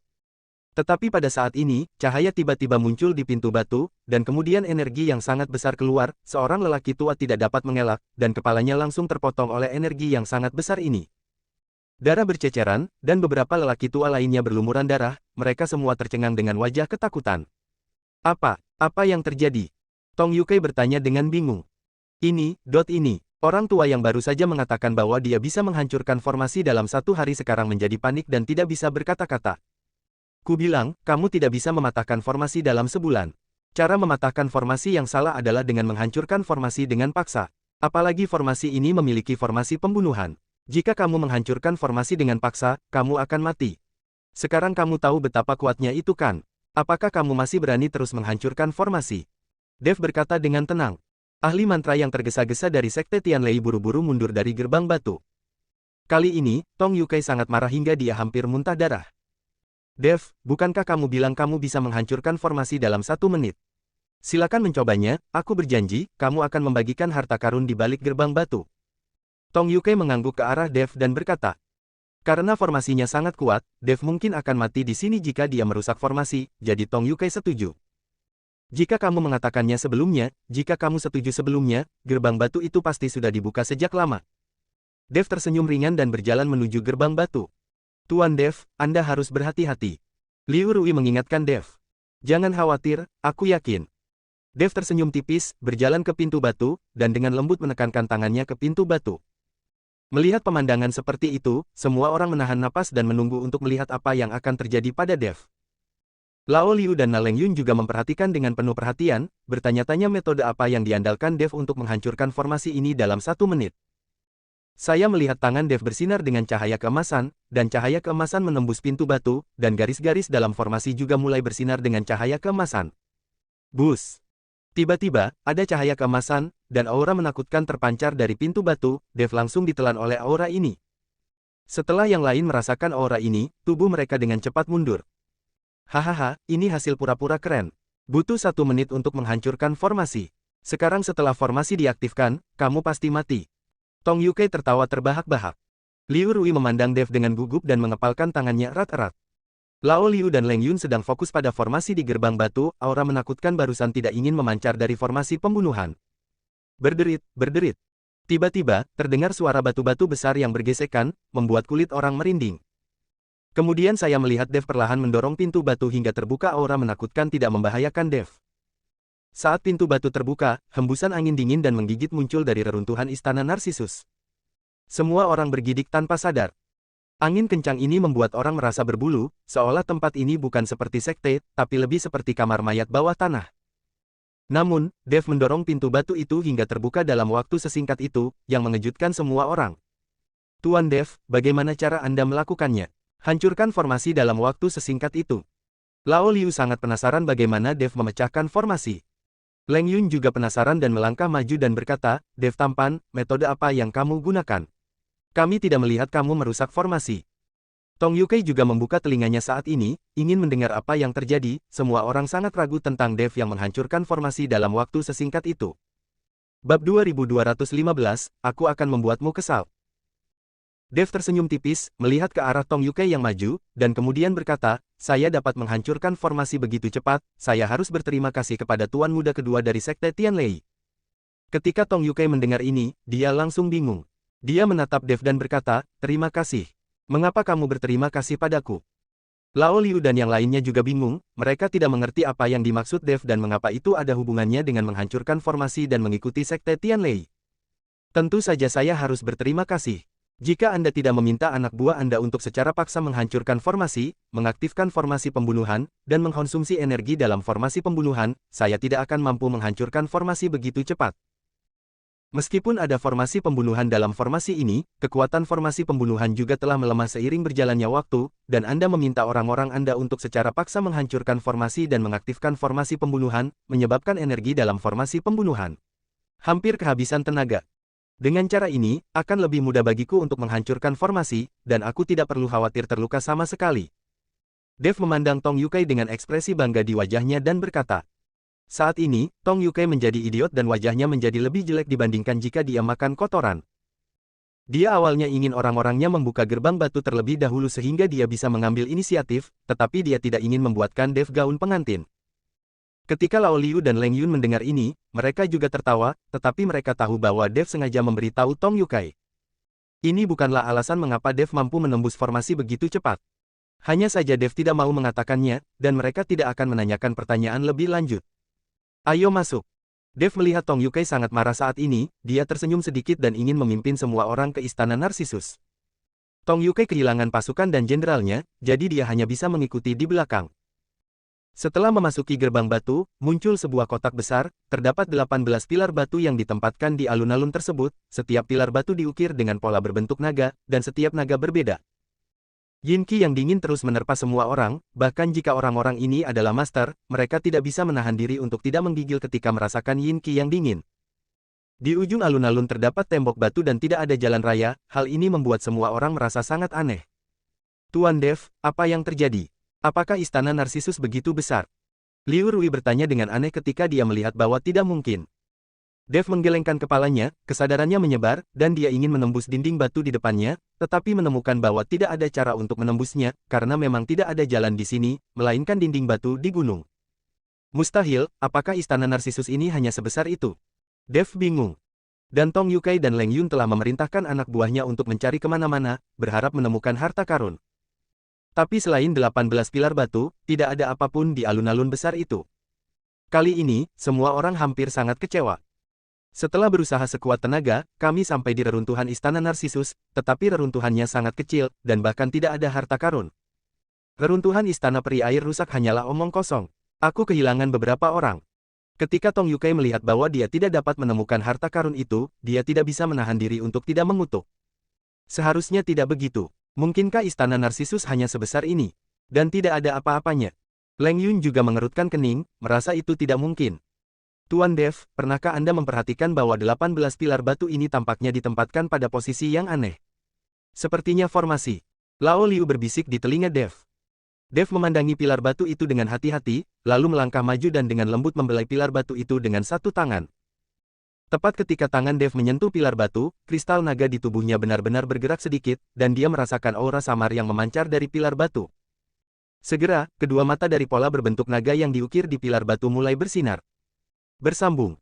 Tetapi pada saat ini, cahaya tiba-tiba muncul di pintu batu, dan kemudian energi yang sangat besar keluar, seorang lelaki tua tidak dapat mengelak, dan kepalanya langsung terpotong oleh energi yang sangat besar ini. Darah berceceran, dan beberapa lelaki tua lainnya berlumuran darah, mereka semua tercengang dengan wajah ketakutan. Apa yang terjadi? Tong Yukai bertanya dengan bingung. Ini. Orang tua yang baru saja mengatakan bahwa dia bisa menghancurkan formasi dalam 1 hari sekarang menjadi panik dan tidak bisa berkata-kata. Ku bilang, kamu tidak bisa mematahkan formasi dalam sebulan. Cara mematahkan formasi yang salah adalah dengan menghancurkan formasi dengan paksa. Apalagi formasi ini memiliki formasi pembunuhan. Jika kamu menghancurkan formasi dengan paksa, kamu akan mati. Sekarang kamu tahu betapa kuatnya itu kan? Apakah kamu masih berani terus menghancurkan formasi? Dev berkata dengan tenang. Ahli mantra yang tergesa-gesa dari Sekte Tianlei buru-buru mundur dari gerbang batu. Kali ini, Tong Yukai sangat marah hingga dia hampir muntah darah. Dev, bukankah kamu bilang kamu bisa menghancurkan formasi dalam 1 menit? Silakan mencobanya, aku berjanji, kamu akan membagikan harta karun di balik gerbang batu. Tong Yukai mengangguk ke arah Dev dan berkata, karena formasinya sangat kuat, Dev mungkin akan mati di sini jika dia merusak formasi, jadi Tong Yukai setuju. Jika kamu mengatakannya sebelumnya, jika kamu setuju sebelumnya, gerbang batu itu pasti sudah dibuka sejak lama. Dev tersenyum ringan dan berjalan menuju gerbang batu. Tuan Dev, Anda harus berhati-hati. Liu Rui mengingatkan Dev. Jangan khawatir, aku yakin. Dev tersenyum tipis, berjalan ke pintu batu, dan dengan lembut menekankan tangannya ke pintu batu. Melihat pemandangan seperti itu, semua orang menahan napas dan menunggu untuk melihat apa yang akan terjadi pada Dev. Lao Liu dan Leng Yun juga memperhatikan dengan penuh perhatian, bertanya-tanya metode apa yang diandalkan Dev untuk menghancurkan formasi ini dalam 1 menit. Saya melihat tangan Dev bersinar dengan cahaya keemasan, dan cahaya keemasan menembus pintu batu, dan garis-garis dalam formasi juga mulai bersinar dengan cahaya keemasan. Bus! Tiba-tiba, ada cahaya keemasan, dan aura menakutkan terpancar dari pintu batu, Dev langsung ditelan oleh aura ini. Setelah yang lain merasakan aura ini, tubuh mereka dengan cepat mundur. Hahaha, ini hasil pura-pura keren. Butuh 1 menit untuk menghancurkan formasi. Sekarang setelah formasi diaktifkan, kamu pasti mati. Tong Yukai tertawa terbahak-bahak. Liu Rui memandang Dev dengan gugup dan mengepalkan tangannya erat-erat. Lao Liu dan Leng Yun sedang fokus pada formasi di gerbang batu, aura menakutkan barusan tidak ingin memancar dari formasi pembunuhan. Berderit. Tiba-tiba, terdengar suara batu-batu besar yang bergesekan, membuat kulit orang merinding. Kemudian saya melihat Dev perlahan mendorong pintu batu hingga terbuka aura menakutkan tidak membahayakan Dev. Saat pintu batu terbuka, hembusan angin dingin dan menggigit muncul dari reruntuhan istana Narsisus. Semua orang bergidik tanpa sadar. Angin kencang ini membuat orang merasa berbulu, seolah tempat ini bukan seperti sekte, tapi lebih seperti kamar mayat bawah tanah. Namun, Dev mendorong pintu batu itu hingga terbuka dalam waktu sesingkat itu, yang mengejutkan semua orang. Tuan Dev, bagaimana cara Anda melakukannya? Hancurkan formasi dalam waktu sesingkat itu. Lao Liu sangat penasaran bagaimana Dev memecahkan formasi. Leng Yun juga penasaran dan melangkah maju dan berkata, Dev tampan, metode apa yang kamu gunakan? Kami tidak melihat kamu merusak formasi. Tong Yukai juga membuka telinganya saat ini, ingin mendengar apa yang terjadi, semua orang sangat ragu tentang Dev yang menghancurkan formasi dalam waktu sesingkat itu. Bab 2215, aku akan membuatmu kesal. Dev tersenyum tipis, melihat ke arah Tong Yukai yang maju, dan kemudian berkata, saya dapat menghancurkan formasi begitu cepat, saya harus berterima kasih kepada Tuan Muda kedua dari Sekte Tianlei. Ketika Tong Yukai mendengar ini, dia langsung bingung. Dia menatap Dev dan berkata, terima kasih. Mengapa kamu berterima kasih padaku? Lao Liu dan yang lainnya juga bingung, mereka tidak mengerti apa yang dimaksud Dev dan mengapa itu ada hubungannya dengan menghancurkan formasi dan mengikuti Sekte Tianlei. Tentu saja saya harus berterima kasih. Jika Anda tidak meminta anak buah Anda untuk secara paksa menghancurkan formasi, mengaktifkan formasi pembunuhan, dan mengkonsumsi energi dalam formasi pembunuhan, saya tidak akan mampu menghancurkan formasi begitu cepat. Meskipun ada formasi pembunuhan dalam formasi ini, kekuatan formasi pembunuhan juga telah melemah seiring berjalannya waktu, dan Anda meminta orang-orang Anda untuk secara paksa menghancurkan formasi dan mengaktifkan formasi pembunuhan, menyebabkan energi dalam formasi pembunuhan hampir kehabisan tenaga. Dengan cara ini, akan lebih mudah bagiku untuk menghancurkan formasi, dan aku tidak perlu khawatir terluka sama sekali. Dev memandang Tong Yukai dengan ekspresi bangga di wajahnya dan berkata, saat ini, Tong Yukai menjadi idiot dan wajahnya menjadi lebih jelek dibandingkan jika dia makan kotoran. Dia awalnya ingin orang-orangnya membuka gerbang batu terlebih dahulu sehingga dia bisa mengambil inisiatif, tetapi dia tidak ingin membuatkan Dev gaun pengantin. Ketika Lao Liu dan Leng Yun mendengar ini, mereka juga tertawa, tetapi mereka tahu bahwa Dev sengaja memberitahu Tong Yukai. Ini bukanlah alasan mengapa Dev mampu menembus formasi begitu cepat. Hanya saja Dev tidak mau mengatakannya, dan mereka tidak akan menanyakan pertanyaan lebih lanjut. Ayo masuk. Dev melihat Tong Yukai sangat marah saat ini, dia tersenyum sedikit dan ingin memimpin semua orang ke istana Narsisus. Tong Yukai kehilangan pasukan dan jenderalnya, jadi dia hanya bisa mengikuti di belakang. Setelah memasuki gerbang batu, muncul sebuah kotak besar, terdapat 18 pilar batu yang ditempatkan di alun-alun tersebut, setiap pilar batu diukir dengan pola berbentuk naga, dan setiap naga berbeda. Yin Qi yang dingin terus menerpa semua orang, bahkan jika orang-orang ini adalah master, mereka tidak bisa menahan diri untuk tidak menggigil ketika merasakan Yin Qi yang dingin. Di ujung alun-alun terdapat tembok batu dan tidak ada jalan raya, hal ini membuat semua orang merasa sangat aneh. Tuan Dev, apa yang terjadi? Apakah istana Narsisus begitu besar? Liu Rui bertanya dengan aneh ketika dia melihat bahwa tidak mungkin. Dev menggelengkan kepalanya, kesadarannya menyebar, dan dia ingin menembus dinding batu di depannya, tetapi menemukan bahwa tidak ada cara untuk menembusnya, karena memang tidak ada jalan di sini, melainkan dinding batu di gunung. Mustahil, apakah istana Narsisus ini hanya sebesar itu? Dev bingung. Dan Tong Yukai dan Leng Yun telah memerintahkan anak buahnya untuk mencari kemana-mana, berharap menemukan harta karun. Tapi selain 18 pilar batu, tidak ada apapun di alun-alun besar itu. Kali ini, semua orang hampir sangat kecewa. Setelah berusaha sekuat tenaga, kami sampai di reruntuhan istana Narsisus, tetapi reruntuhannya sangat kecil, dan bahkan tidak ada harta karun. Reruntuhan istana peri air rusak hanyalah omong kosong. Aku kehilangan beberapa orang. Ketika Tong Yukai melihat bahwa dia tidak dapat menemukan harta karun itu, dia tidak bisa menahan diri untuk tidak mengutuk. Seharusnya tidak begitu. Mungkinkah istana Narsisus hanya sebesar ini? Dan tidak ada apa-apanya. Leng Yun juga mengerutkan kening, merasa itu tidak mungkin. Tuan Dev, pernahkah Anda memperhatikan bahwa 18 pilar batu ini tampaknya ditempatkan pada posisi yang aneh? Sepertinya formasi. Lao Liu berbisik di telinga Dev. Dev memandangi pilar batu itu dengan hati-hati, lalu melangkah maju dan dengan lembut membelai pilar batu itu dengan satu tangan. Tepat ketika tangan Dev menyentuh pilar batu, kristal naga di tubuhnya benar-benar bergerak sedikit, dan dia merasakan aura samar yang memancar dari pilar batu. Segera, kedua mata dari pola berbentuk naga yang diukir di pilar batu mulai bersinar. Bersambung.